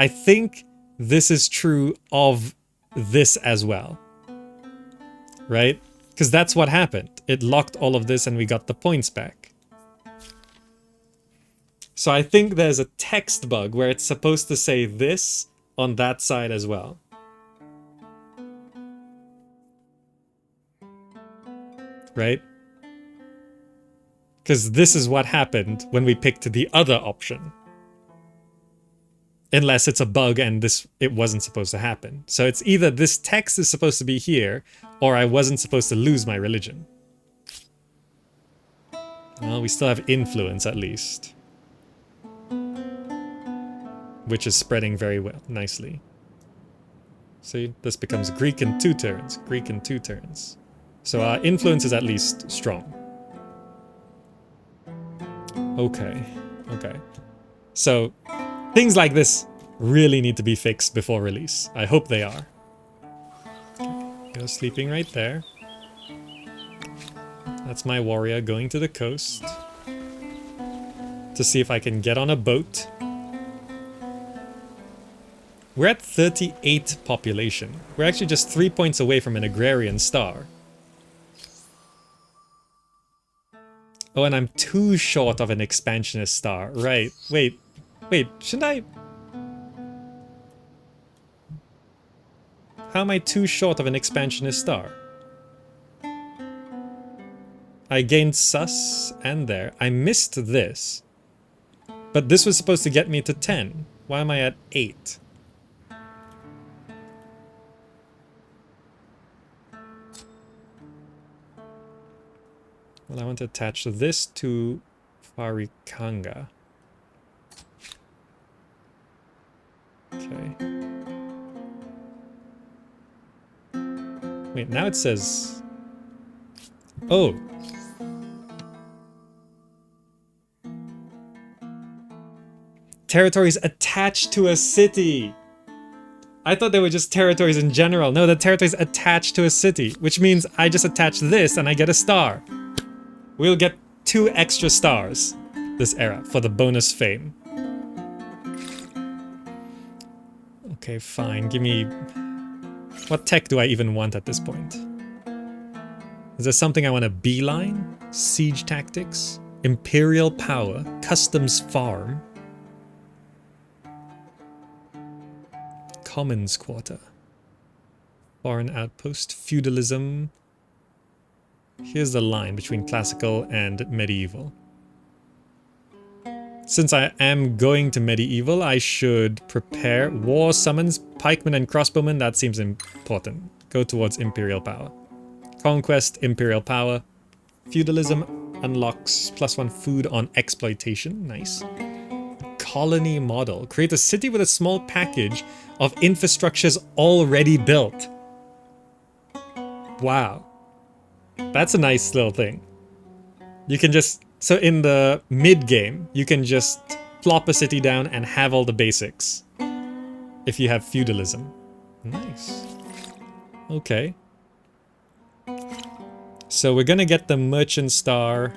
I think this is true of this as well. Right? Because that's what happened. It locked all of this and we got the points back. So I think there's a text bug where it's supposed to say this on that side as well. Right? Because this is what happened when we picked the other option. Unless it's a bug and it wasn't supposed to happen. So it's either this text is supposed to be here, or I wasn't supposed to lose my religion. Well, we still have influence at least. Which is spreading very well, nicely. See, this becomes Greek in 2 turns. Greek in 2 turns. So our influence is at least strong. Okay, okay. So, things like this really need to be fixed before release. I hope they are. You're sleeping right there. That's my warrior going to the coast to see if I can get on a boat. We're at 38 population. We're actually just 3 points away from an agrarian star. Oh, and I'm too short of an expansionist star. Right. Wait, shouldn't I... How am I too short of an expansionist star? I gained sus and there. I missed this. But this was supposed to get me to 10. Why am I at 8? Well, I want to attach this to Farikanga. Okay. Wait, now it says... Oh! Territories attached to a city! I thought they were just territories in general. No, the territories attached to a city, which means I just attach this and I get a star. We'll get 2 extra stars this era for the bonus fame. Okay, fine. Give me... What tech do I even want at this point? Is there something I want to beeline? Siege tactics? Imperial power? Customs farm? Commons quarter? Foreign outpost? Feudalism? Here's the line between classical and medieval. Since I am going to medieval, I should prepare war summons, pikemen and crossbowmen. That seems important. Go towards imperial power. Conquest, imperial power. Feudalism unlocks +1 food on exploitation. Nice. Colony model. Create a city with a small package of infrastructures already built. Wow. That's a nice little thing. You can just... So in the mid-game, you can just plop a city down and have all the basics. if you have feudalism. Nice. Okay. So we're gonna get the merchant star.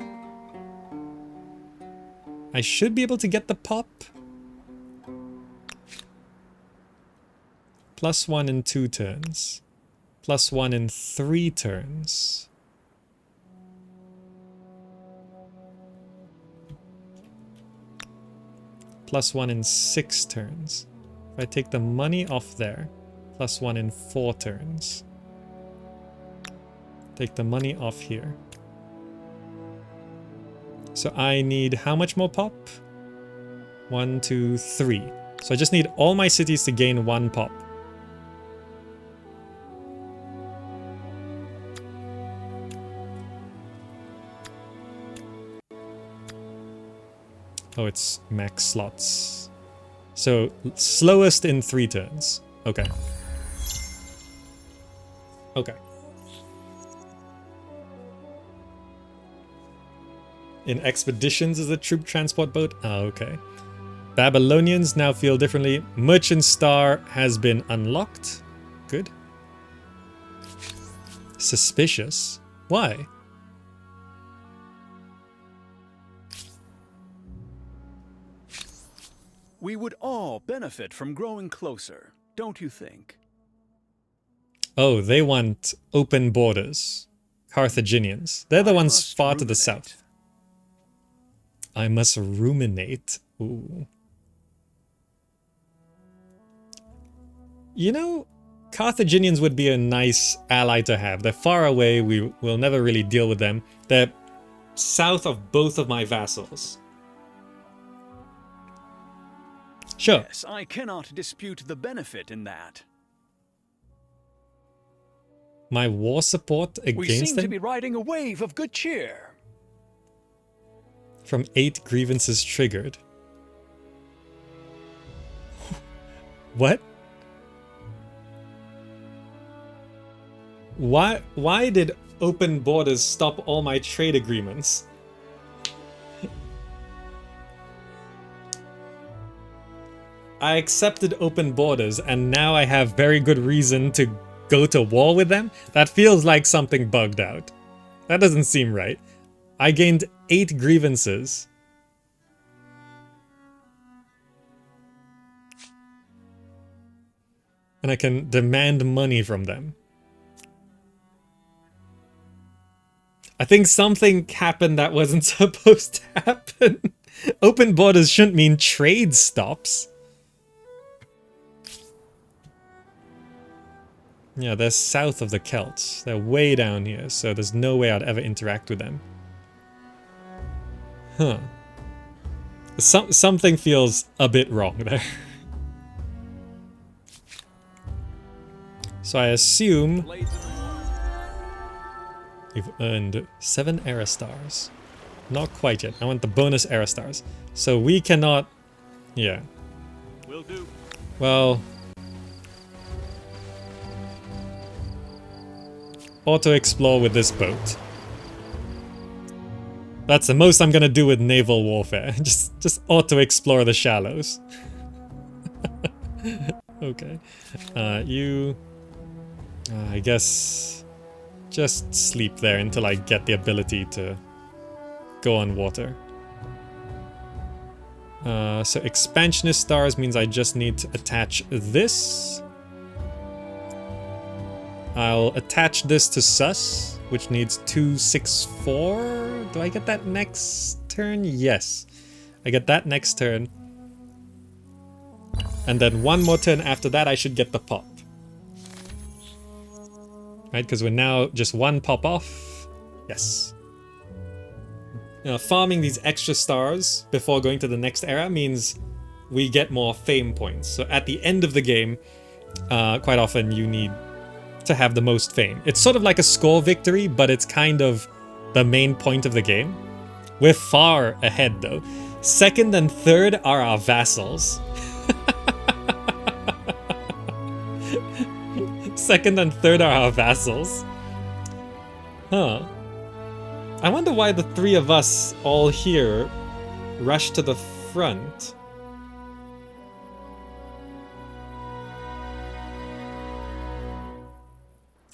I should be able to get the pop. +1 in 2 turns. +1 in 3 turns. +1 in 6 turns. If I take the money off there, +1 in 4 turns. Take the money off here. So I need how much more pop? 1, 2, 3. So I just need all my cities to gain 1 pop. Oh, it's max slots. So slowest in 3 turns. Okay. Okay. In expeditions is a troop transport boat? Oh, okay. Babylonians now feel differently. Merchant Star has been unlocked. Good. Suspicious? Why? We would all benefit from growing closer, don't you think? Oh, they want open borders. Carthaginians. They're the ones must far to the ruminate. south. I must ruminate. Ooh. You know, Carthaginians would be a nice ally to have. They're far away. We will never really deal with them. They're south of both of my vassals. Sure. Yes, I cannot dispute the benefit in that. My war support We against seem to them? be riding a wave of good cheer. From 8 grievances triggered. What? Why did open borders stop all my trade agreements? I accepted open borders and now I have very good reason to go to war with them? That feels like something bugged out. That doesn't seem right. I gained 8 grievances. And I can demand money from them. I think something happened that wasn't supposed to happen. Open borders shouldn't mean trade stops. Yeah, they're south of the Celts. They're way down here, so there's no way I'd ever interact with them. Huh. Something feels a bit wrong there. So I assume we've earned 7 era stars. Not quite yet. I want the bonus era stars. So we cannot... Yeah. Will do. Well... auto-explore with this boat. That's the most I'm gonna do with naval warfare. Just auto-explore the shallows. Okay. You... I guess... just sleep there until I get the ability to go on water. So expansionist stars means I just need to attach this. I'll attach this to sus, which needs 2, 6, 4. Do I get that next turn? Yes. I get that next turn. And then one more turn after that, I should get the pop. Right, because we're now just 1 pop off. Yes. Farming these extra stars before going to the next era means we get more fame points. So at the end of the game, quite often you need to have the most fame. It's sort of like a score victory, but it's kind of the main point of the game. We're far ahead though. 2nd and 3rd are our vassals. 2nd and 3rd are our vassals. Huh. I wonder why the 3 of us all here rush to the front.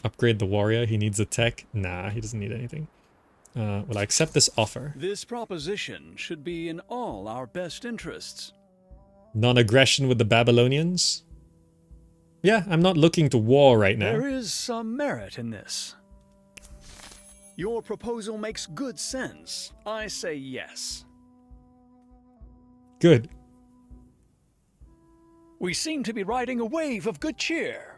Upgrade the warrior. He needs a tech. Nah, he doesn't need anything. Will I accept this offer? This proposition should be in all our best interests. Non-aggression with the Babylonians? Yeah, I'm not looking to war right now. There is some merit in this. Your proposal makes good sense. I say yes. Good. We seem to be riding a wave of good cheer.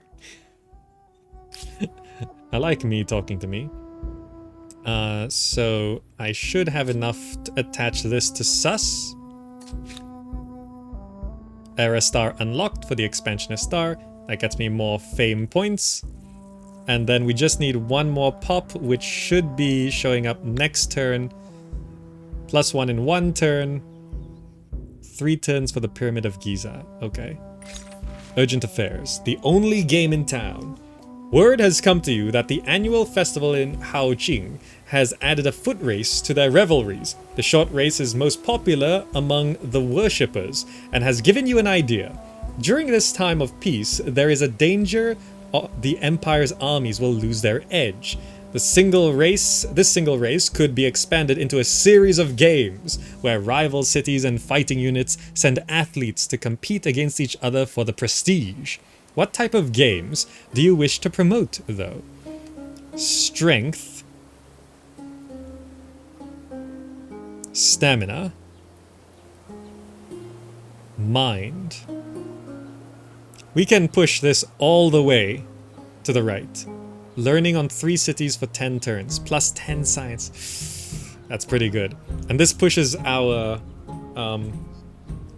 I like me talking to me. So I should have enough to attach this to Sus. Era star unlocked for the expansionist star. That gets me more fame points. And then we just need one more pop, which should be showing up next turn. +1 in 1 turn. 3 turns for the Pyramid of Giza. Okay. Urgent Affairs. The only game in town. Word has come to you that the annual festival in Haoqing has added a foot race to their revelries. The short race is most popular among the worshippers and has given you an idea. During this time of peace, there is a danger the Empire's armies will lose their edge. This single race could be expanded into a series of games where rival cities and fighting units send athletes to compete against each other for the prestige. What type of games do you wish to promote, though? Strength, stamina, mind. We can push this all the way to the right. Learning on 3 cities for 10 turns, plus 10 science. That's pretty good. And this pushes our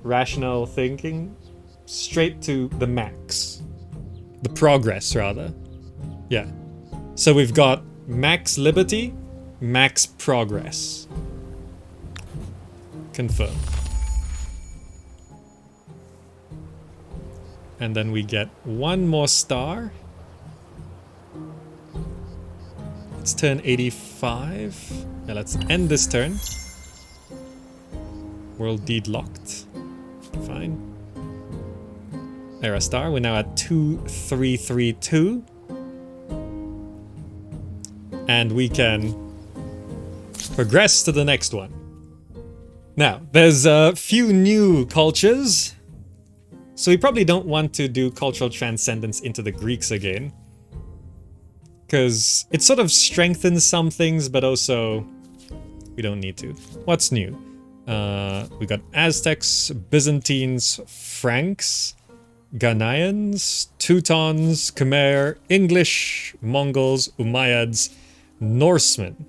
rational thinking straight to the max. The progress, rather. Yeah. So we've got max liberty, max progress. Confirm. And then we get 1 more star. It's turn 85. Yeah, let's end this turn. World deed locked. Fine. Era star. We're now at 2332. And we can progress to the next one. Now, there's a few new cultures. So we probably don't want to do cultural transcendence into the Greeks again. Because it sort of strengthens some things, but also we don't need to. What's new? We got Aztecs, Byzantines, Franks, Ghanaians, Teutons, Khmer, English, Mongols, Umayyads, Norsemen.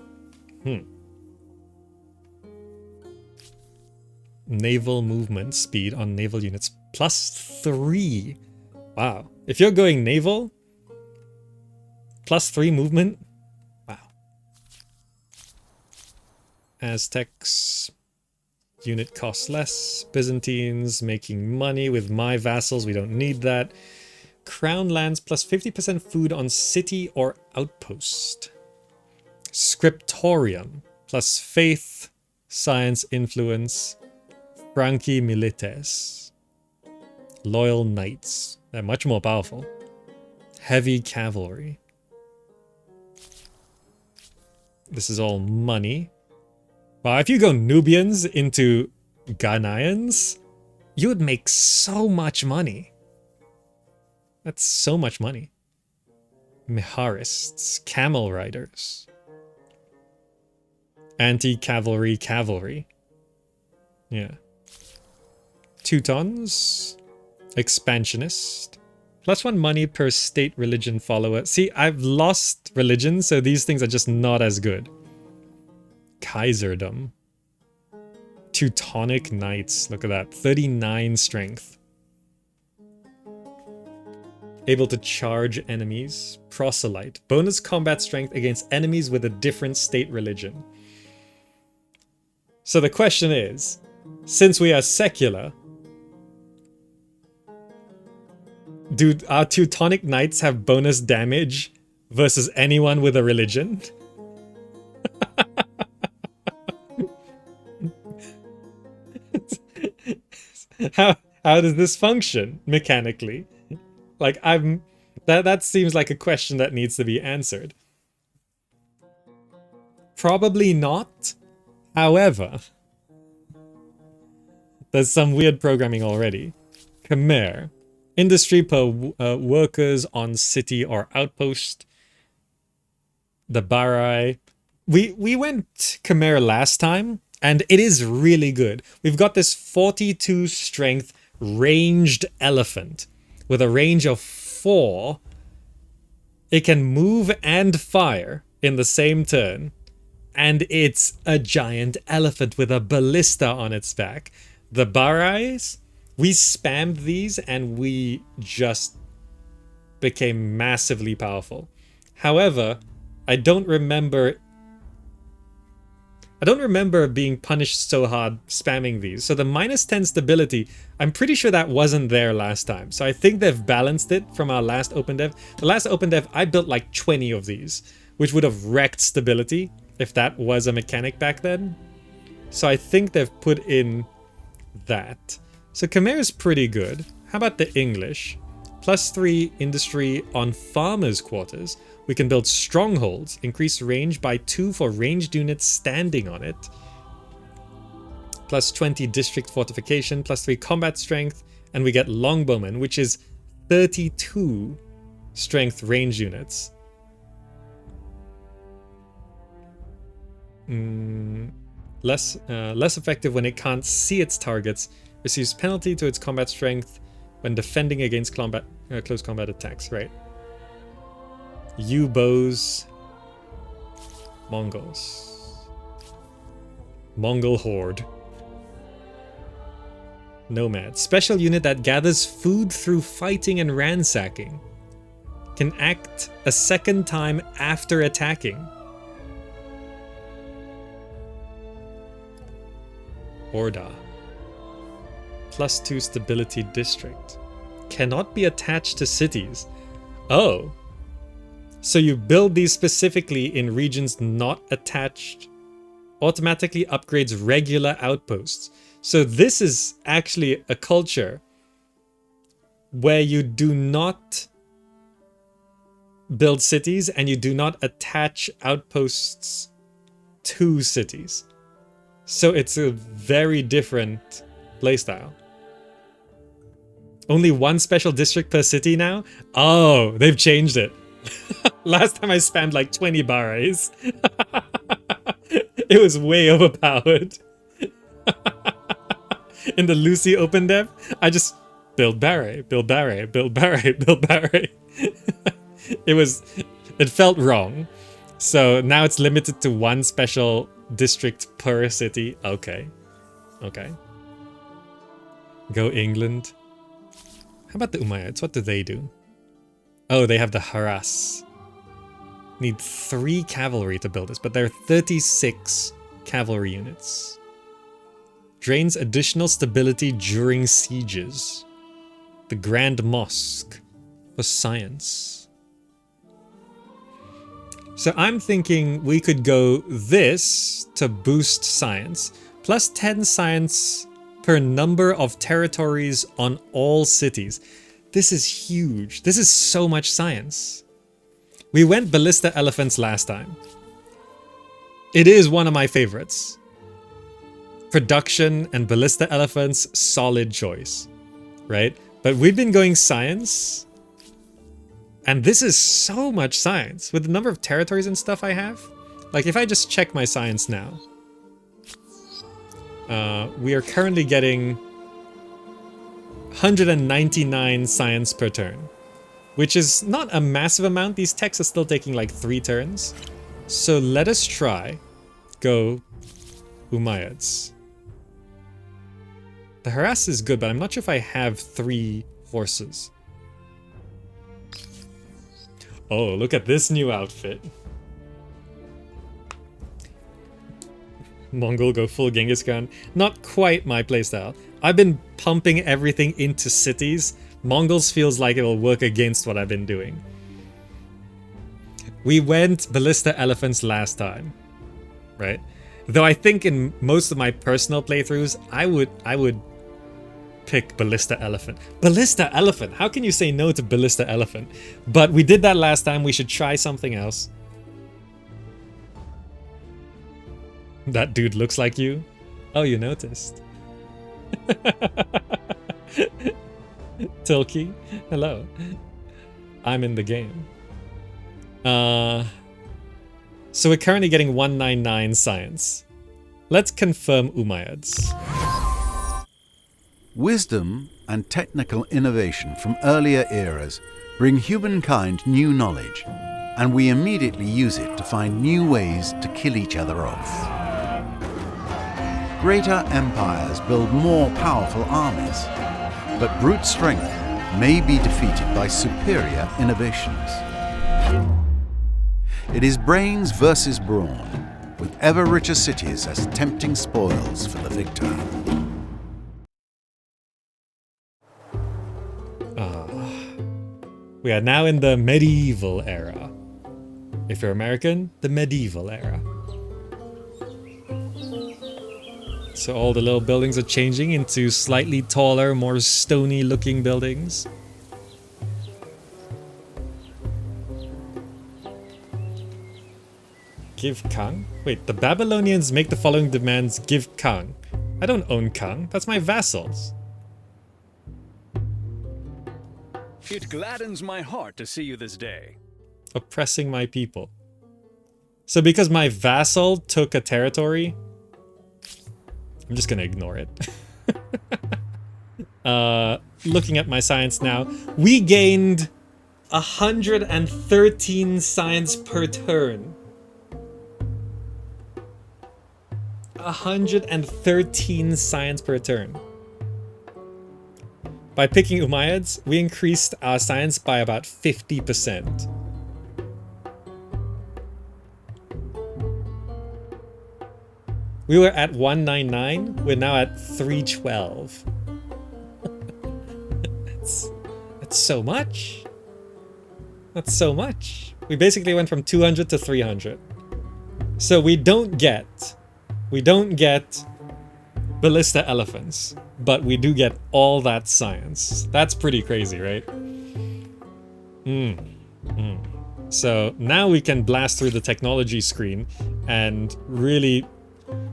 Naval movement speed on naval units +3. Wow. If you're going naval, +3 movement? Wow. Aztecs, unit costs less. Byzantines making money with my vassals. We don't need that. Crown lands +50% food on city or outpost. Scriptorium plus faith, science influence. Franchi milites. Loyal knights. They're much more powerful. Heavy cavalry. This is all money. Wow, if you go Nubians into Ghanaians, you would make so much money. That's so much money. Miharists, camel riders. Anti-cavalry cavalry. Yeah. Teutons. Expansionist. +1 money per state religion follower. See, I've lost religion, so these things are just not as good. Kaiserdom. Teutonic Knights. Look at that. 39 strength. Able to charge enemies. Proselyte. Bonus combat strength against enemies with a different state religion. So the question is, since we are secular, do our Teutonic Knights have bonus damage versus anyone with a religion? How does this function mechanically? Like, That seems like a question that needs to be answered. Probably not. However, there's some weird programming already. Khmer. Industry per workers on city or outpost. The Barai. We went Khmer last time, and it is really good. We've got this 42 strength ranged elephant with a range of 4. It can move and fire in the same turn. And it's a giant elephant with a ballista on its back. The Barais, we spammed these and we just became massively powerful. However, I don't remember being punished so hard spamming these. So the -10 stability, I'm pretty sure that wasn't there last time. So I think they've balanced it from our last open dev. The last open dev, I built like 20 of these, which would have wrecked stability if that was a mechanic back then. So I think they've put in that. So Khmer is pretty good. How about the English? +3 industry on farmers' quarters. We can build strongholds, increase range by 2 for ranged units standing on it. +20 district fortification, +3 combat strength, and we get longbowmen, which is 32 strength range units. Less effective when it can't see its targets. Receives penalty to its combat strength when defending against close combat attacks, right? U-bows. Mongols. Mongol horde. Nomad. Special unit that gathers food through fighting and ransacking. Can act a second time after attacking. Orda. +2 stability district. Cannot be attached to cities. Oh. So you build these specifically in regions not attached. Automatically upgrades regular outposts. So this is actually a culture where you do not build cities and you do not attach outposts to cities. So it's a very different playstyle. Only 1 special district per city now? Oh, they've changed it. Last time I spammed like 20 Barais. It was way overpowered. In the Lucy open dev, I just build Barai, build Barai, build Barai, build Barai. It felt wrong. So now it's limited to 1 special district per city. Okay. Okay. Go England. How about the Umayyads? What do they do? Oh, they have the harass. Need 3 cavalry to build this, but there are 36 cavalry units. Drains additional stability during sieges. The Grand Mosque for science. So I'm thinking we could go this to boost science, +10 science per number of territories on all cities. This is huge. This is so much science. We went ballista elephants last time. It is one of my favorites. Production and ballista elephants, solid choice, right? But we've been going science, and this is so much science with the number of territories and stuff I have. Like if I just check my science now, we are currently getting 199 science per turn, which is not a massive amount. These techs are still taking like 3 turns. So let us try go Umayyads. The harass is good, but I'm not sure if I have 3 horses. Oh, look at this new outfit. Mongol go full Genghis Khan. Not quite my playstyle. I've been pumping everything into cities. Mongols feels like it will work against what I've been doing. We went ballista elephants last time, right? Though I think in most of my personal playthroughs, I would pick Ballista Elephant. Ballista Elephant? How can you say no to Ballista Elephant? But we did that last time. We should try something else. That dude looks like you. Oh, you noticed. Tilky, hello. I'm in the game. So we're currently getting 199 science. Let's confirm Umayyads. Wisdom and technical innovation from earlier eras bring humankind new knowledge, and we immediately use it to find new ways to kill each other off. Greater empires build more powerful armies, but brute strength may be defeated by superior innovations. It is brains versus brawn, with ever richer cities as tempting spoils for the victor. We are now in the medieval era. If you're American, the medieval era. So all the little buildings are changing into slightly taller, more stony looking buildings. Give Kang? Wait, the Babylonians make the following demands. Give Kang. I don't own Kang. That's my vassals. It gladdens my heart to see you this day. Oppressing my people. So because my vassal took a territory, I'm just gonna ignore it. Looking at my science now, we gained 113 science per turn. 113 science per turn. By picking Umayyads, we increased our science by about 50%. We were at 199, we're now at 312. That's so much. That's so much. We basically went from 200 to 300. So we don't get ballista elephants, but we do get all that science. That's pretty crazy, right? So now we can blast through the technology screen and really,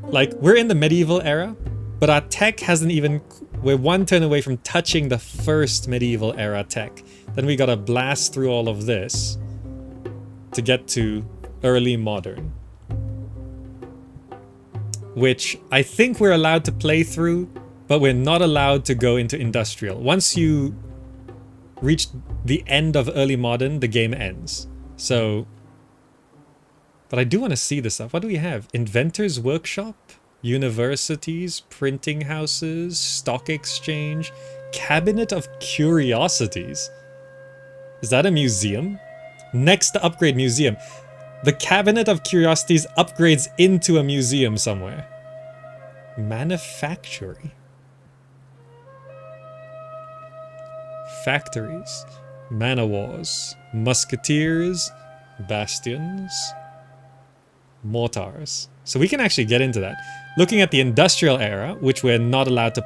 like, we're in the medieval era, but our tech hasn't even, we're one turn away from touching the first medieval era tech. Then we gotta blast through all of this to get to early modern, which I think we're allowed to play through, but we're not allowed to go into industrial. Once you reach the end of early modern, the game ends. So, but I do want to see this stuff. What do we have? Inventors Workshop, universities, printing houses, stock exchange, Cabinet of Curiosities. Is that a museum? Next to upgrade museum. The Cabinet of Curiosities upgrades into a museum somewhere. Manufactory. Factories. Man-o'-wars. Musketeers. Bastions. Mortars. So we can actually get into that. Looking at the industrial era, which we're not allowed to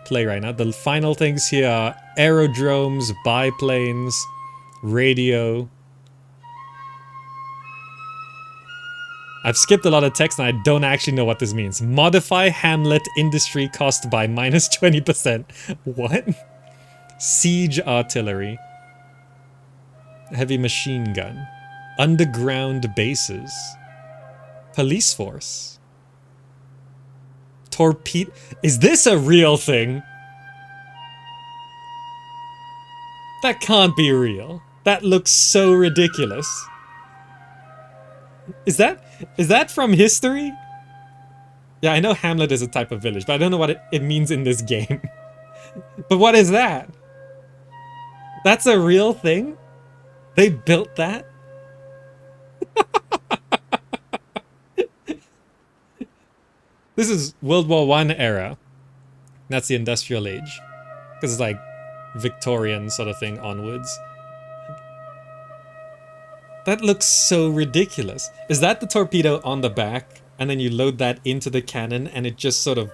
play right now, the final things here are aerodromes, biplanes, radio. I've skipped a lot of text and I don't actually know what this means. Modify Hamlet industry cost by minus 20%. What? Siege artillery. Heavy machine gun. Underground bases. Police force. Torpedo. Is this a real thing? That can't be real. That looks so ridiculous. Is that from history? Yeah, I know Hamlet is a type of village, but I don't know what it means in this game. But what is that? That's a real thing? They built that? This is World War I era. That's the industrial age. Because it's like Victorian sort of thing onwards. That looks so ridiculous. Is that the torpedo on the back? And then you load that into the cannon and it just sort of...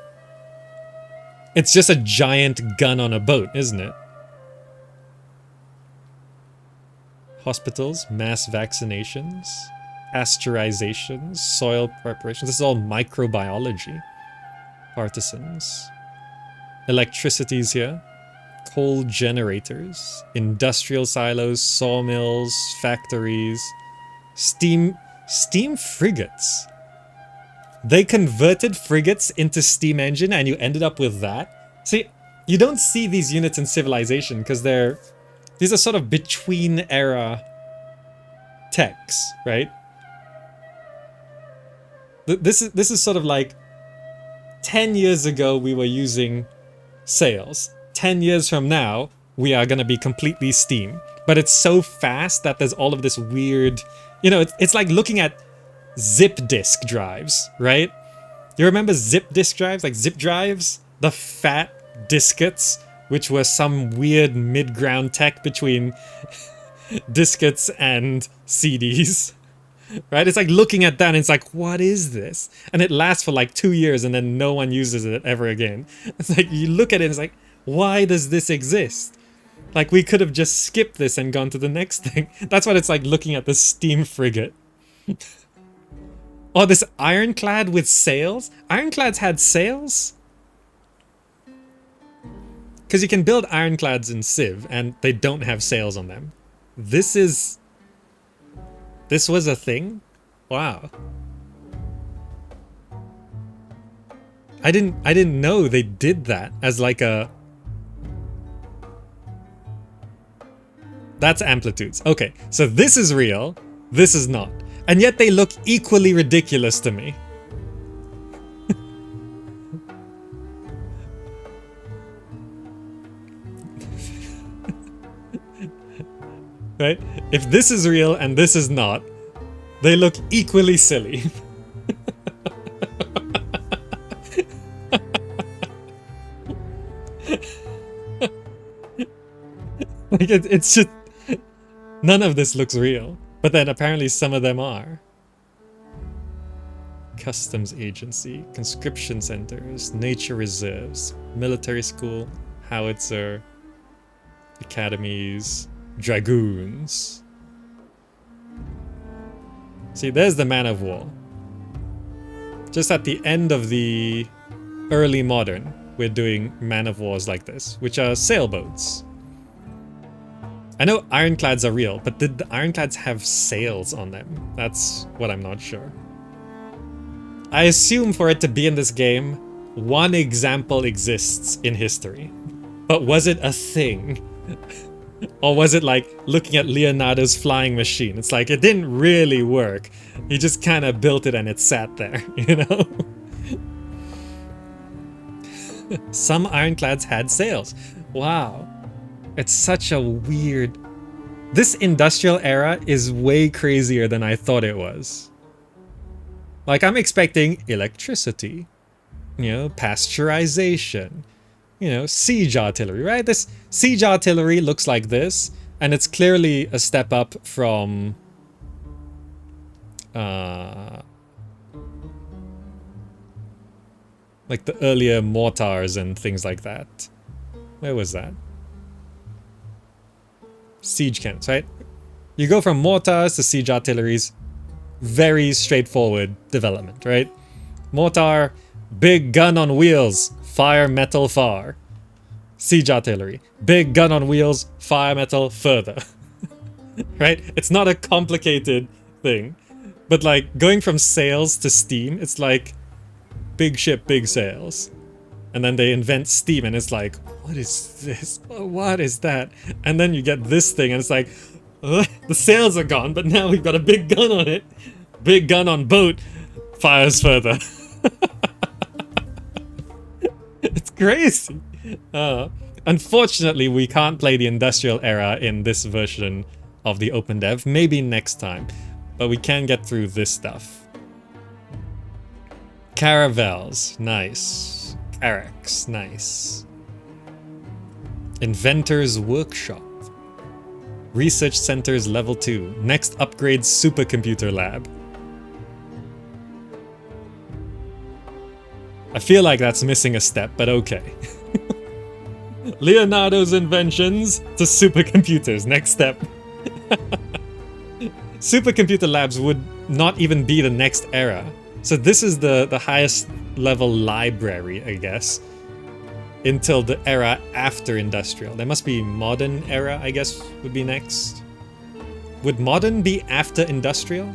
It's just a giant gun on a boat, isn't it? Hospitals, mass vaccinations, pasteurizations, soil preparation. This is all microbiology. Artisans. Electricity's here. Coal generators. Industrial silos, sawmills, factories. Steam frigates. They converted frigates into steam engine and you ended up with that? See, you don't see these units in Civilization because these are sort of between era techs, right? This is sort of like 10 years ago we were using sails. 10 years from now we are going to be completely steam. But it's so fast that there's all of this weird, you know, it's like looking at zip disk drives, right? You remember zip disk drives, like zip drives? The fat diskettes, which were some weird mid-ground tech between diskettes and CDs, right? It's like looking at that and it's like, what is this? And it lasts for like 2 years and then no one uses it ever again. It's like, you look at it and it's like, why does this exist? Like, we could have just skipped this and gone to the next thing. That's what it's like looking at the steam frigate. Oh, this ironclad with sails? Ironclads had sails? Because you can build ironclads in Civ, and they don't have sails on them. This was a thing? Wow. I didn't know they did that as like a... That's amplitudes. Okay, so this is real, this is not. And yet they look equally ridiculous to me. Right? If this is real and this is not, they look equally silly. Like it's just... None of this looks real. But then apparently some of them are. Customs agency, conscription centers, nature reserves, military school, howitzer, academies, dragoons. See, there's the man of war. Just at the end of the early modern, we're doing man of wars like this, which are sailboats. I know ironclads are real, but did the ironclads have sails on them? That's what I'm not sure. I assume for it to be in this game, one example exists in history. But was it a thing? Or was it like looking at Leonardo's flying machine? It's like, it didn't really work. He just kind of built it and it sat there, you know? Some ironclads had sails. Wow. It's such a weird... This industrial era is way crazier than I thought it was. Like, I'm expecting electricity, you know, pasteurization, you know, siege artillery, right? This siege artillery looks like this, and it's clearly a step up from... like the earlier mortars and things like that. Where was that? Siege cannons, right? You go from mortars to siege artilleries. Very straightforward development, right? Mortar, big gun on wheels, fire metal far. Siege artillery, big gun on wheels, fire metal further. Right? It's not a complicated thing. But like going from sails to steam, it's like big ship, big sails. And then they invent steam and it's like, what is this? What is that? And then you get this thing and it's like, the sails are gone, but now we've got a big gun on it. Big gun on boat, fires further. It's crazy. Unfortunately, we can't play the industrial era in this version of the open dev. Maybe next time. But we can get through this stuff. Caravels, nice. Carracks, nice. Inventor's Workshop. Research Centers Level 2. Next upgrade Supercomputer Lab. I feel like that's missing a step, but okay. Leonardo's inventions to supercomputers. Next step. Supercomputer labs would not even be the next era. So this is the highest level library, I guess, until the era after industrial. There must be modern era, I guess, would be next. Would modern be after industrial?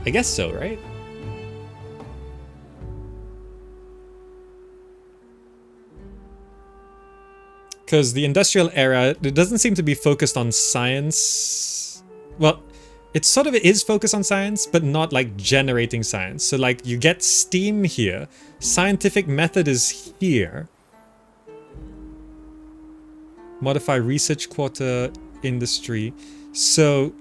I guess so, right? Because the industrial era, it doesn't seem to be focused on science. Well, it sort of is focused on science, but not like generating science. So like you get STEAM here, scientific method is here. Modify research quarter industry. So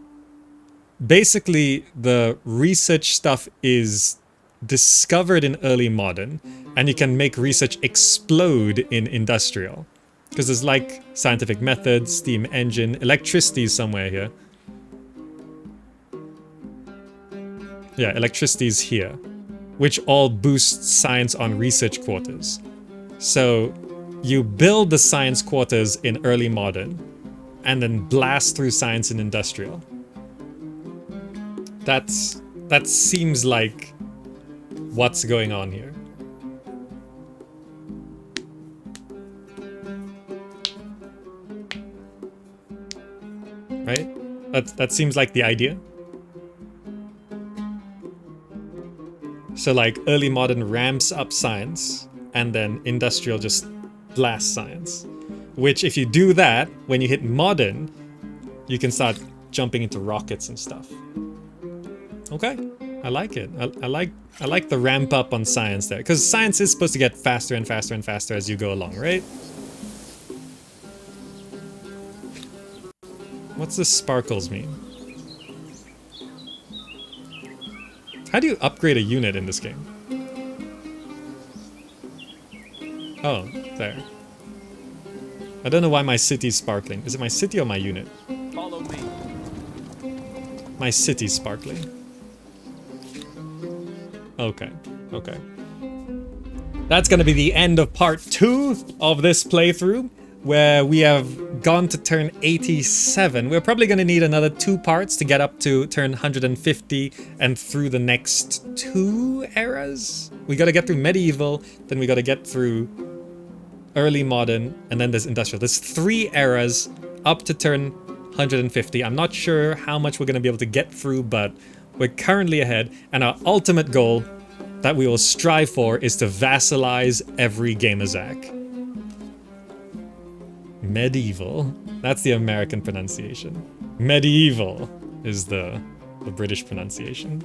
basically the research stuff is discovered in early modern, and you can make research explode in industrial. Because there's like scientific method, steam engine, electricity is somewhere here. Yeah, electricity is here, which all boosts science on research quarters. So you build the science quarters in early modern and then blast through science in industrial. That seems like what's going on here. Right? That seems like the idea. So like early modern ramps up science, and then industrial just blasts science. Which if you do that, when you hit modern, you can start jumping into rockets and stuff. Okay, I like it. I like the ramp up on science there, because science is supposed to get faster and faster and faster as you go along, right? What's the sparkles mean? How do you upgrade a unit in this game? Oh, there. I don't know why my city's sparkling. Is it my city or my unit? Follow me. My city's sparkling. Okay, okay. That's gonna be the end of part 2 of this playthrough, where we have gone to turn 87. We're probably gonna need another 2 parts to get up to turn 150 and through the next 2 eras. We gotta get through medieval, then we gotta get through early modern, and then there's industrial. There's 3 eras up to turn 150. I'm not sure how much we're gonna be able to get through, but we're currently ahead, and our ultimate goal that we will strive for is to vassalize every Gamerzak. Medieval. That's the American pronunciation. Medieval is the British pronunciation.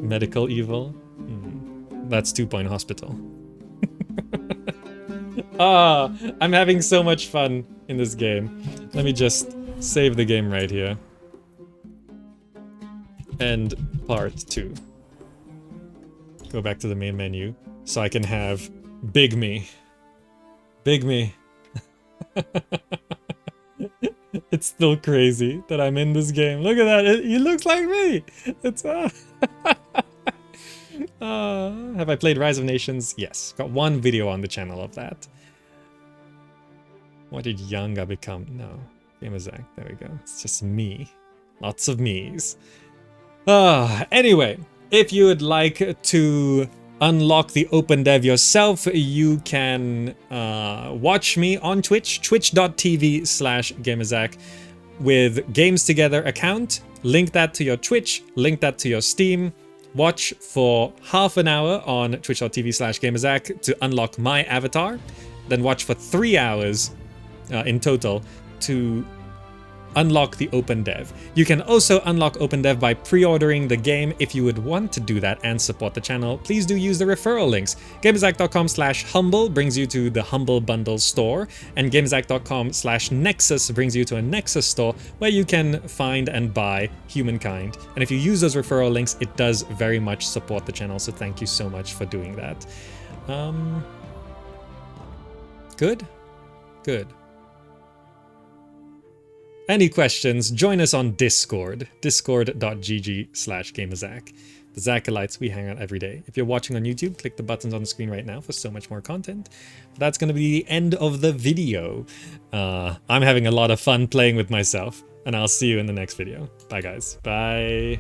Medical evil. That's 2 Point Hospital. I'm having so much fun in this game. Let me just save the game right here. And part 2. Go back to the main menu so I can have Big Me. Big Me. It's still crazy that I'm in this game. Look at that. He looks like me. It's have I played Rise of Nations? Yes. Got 1 video on the channel of that. What did Yanga become? No. Gamerzak. There we go. It's just me. Lots of me's. Anyway, if you would like to unlock the open dev yourself, you can watch me on Twitch, twitch.tv/Gamerzak with Games Together account. Link that to your Twitch, link that to your Steam. Watch for half an hour on twitch.tv/Gamerzak to unlock my avatar. Then watch for 3 hours in total to unlock the open dev. You can also unlock open dev by pre-ordering the game. If you would want to do that and support the channel, please do use the referral links. Gamerzak.com/humble brings you to the Humble Bundle store, and Gamerzak.com/Nexus brings you to a Nexus store where you can find and buy Humankind. And if you use those referral links, it does very much support the channel, so thank you so much for doing that. Good? Good. Any questions, join us on Discord, discord.gg/Gamerzak. The Acolytes, we hang out every day. If you're watching on YouTube, click the buttons on the screen right now for so much more content. That's going to be the end of the video. I'm having a lot of fun playing with myself, and I'll see you in the next video. Bye, guys. Bye.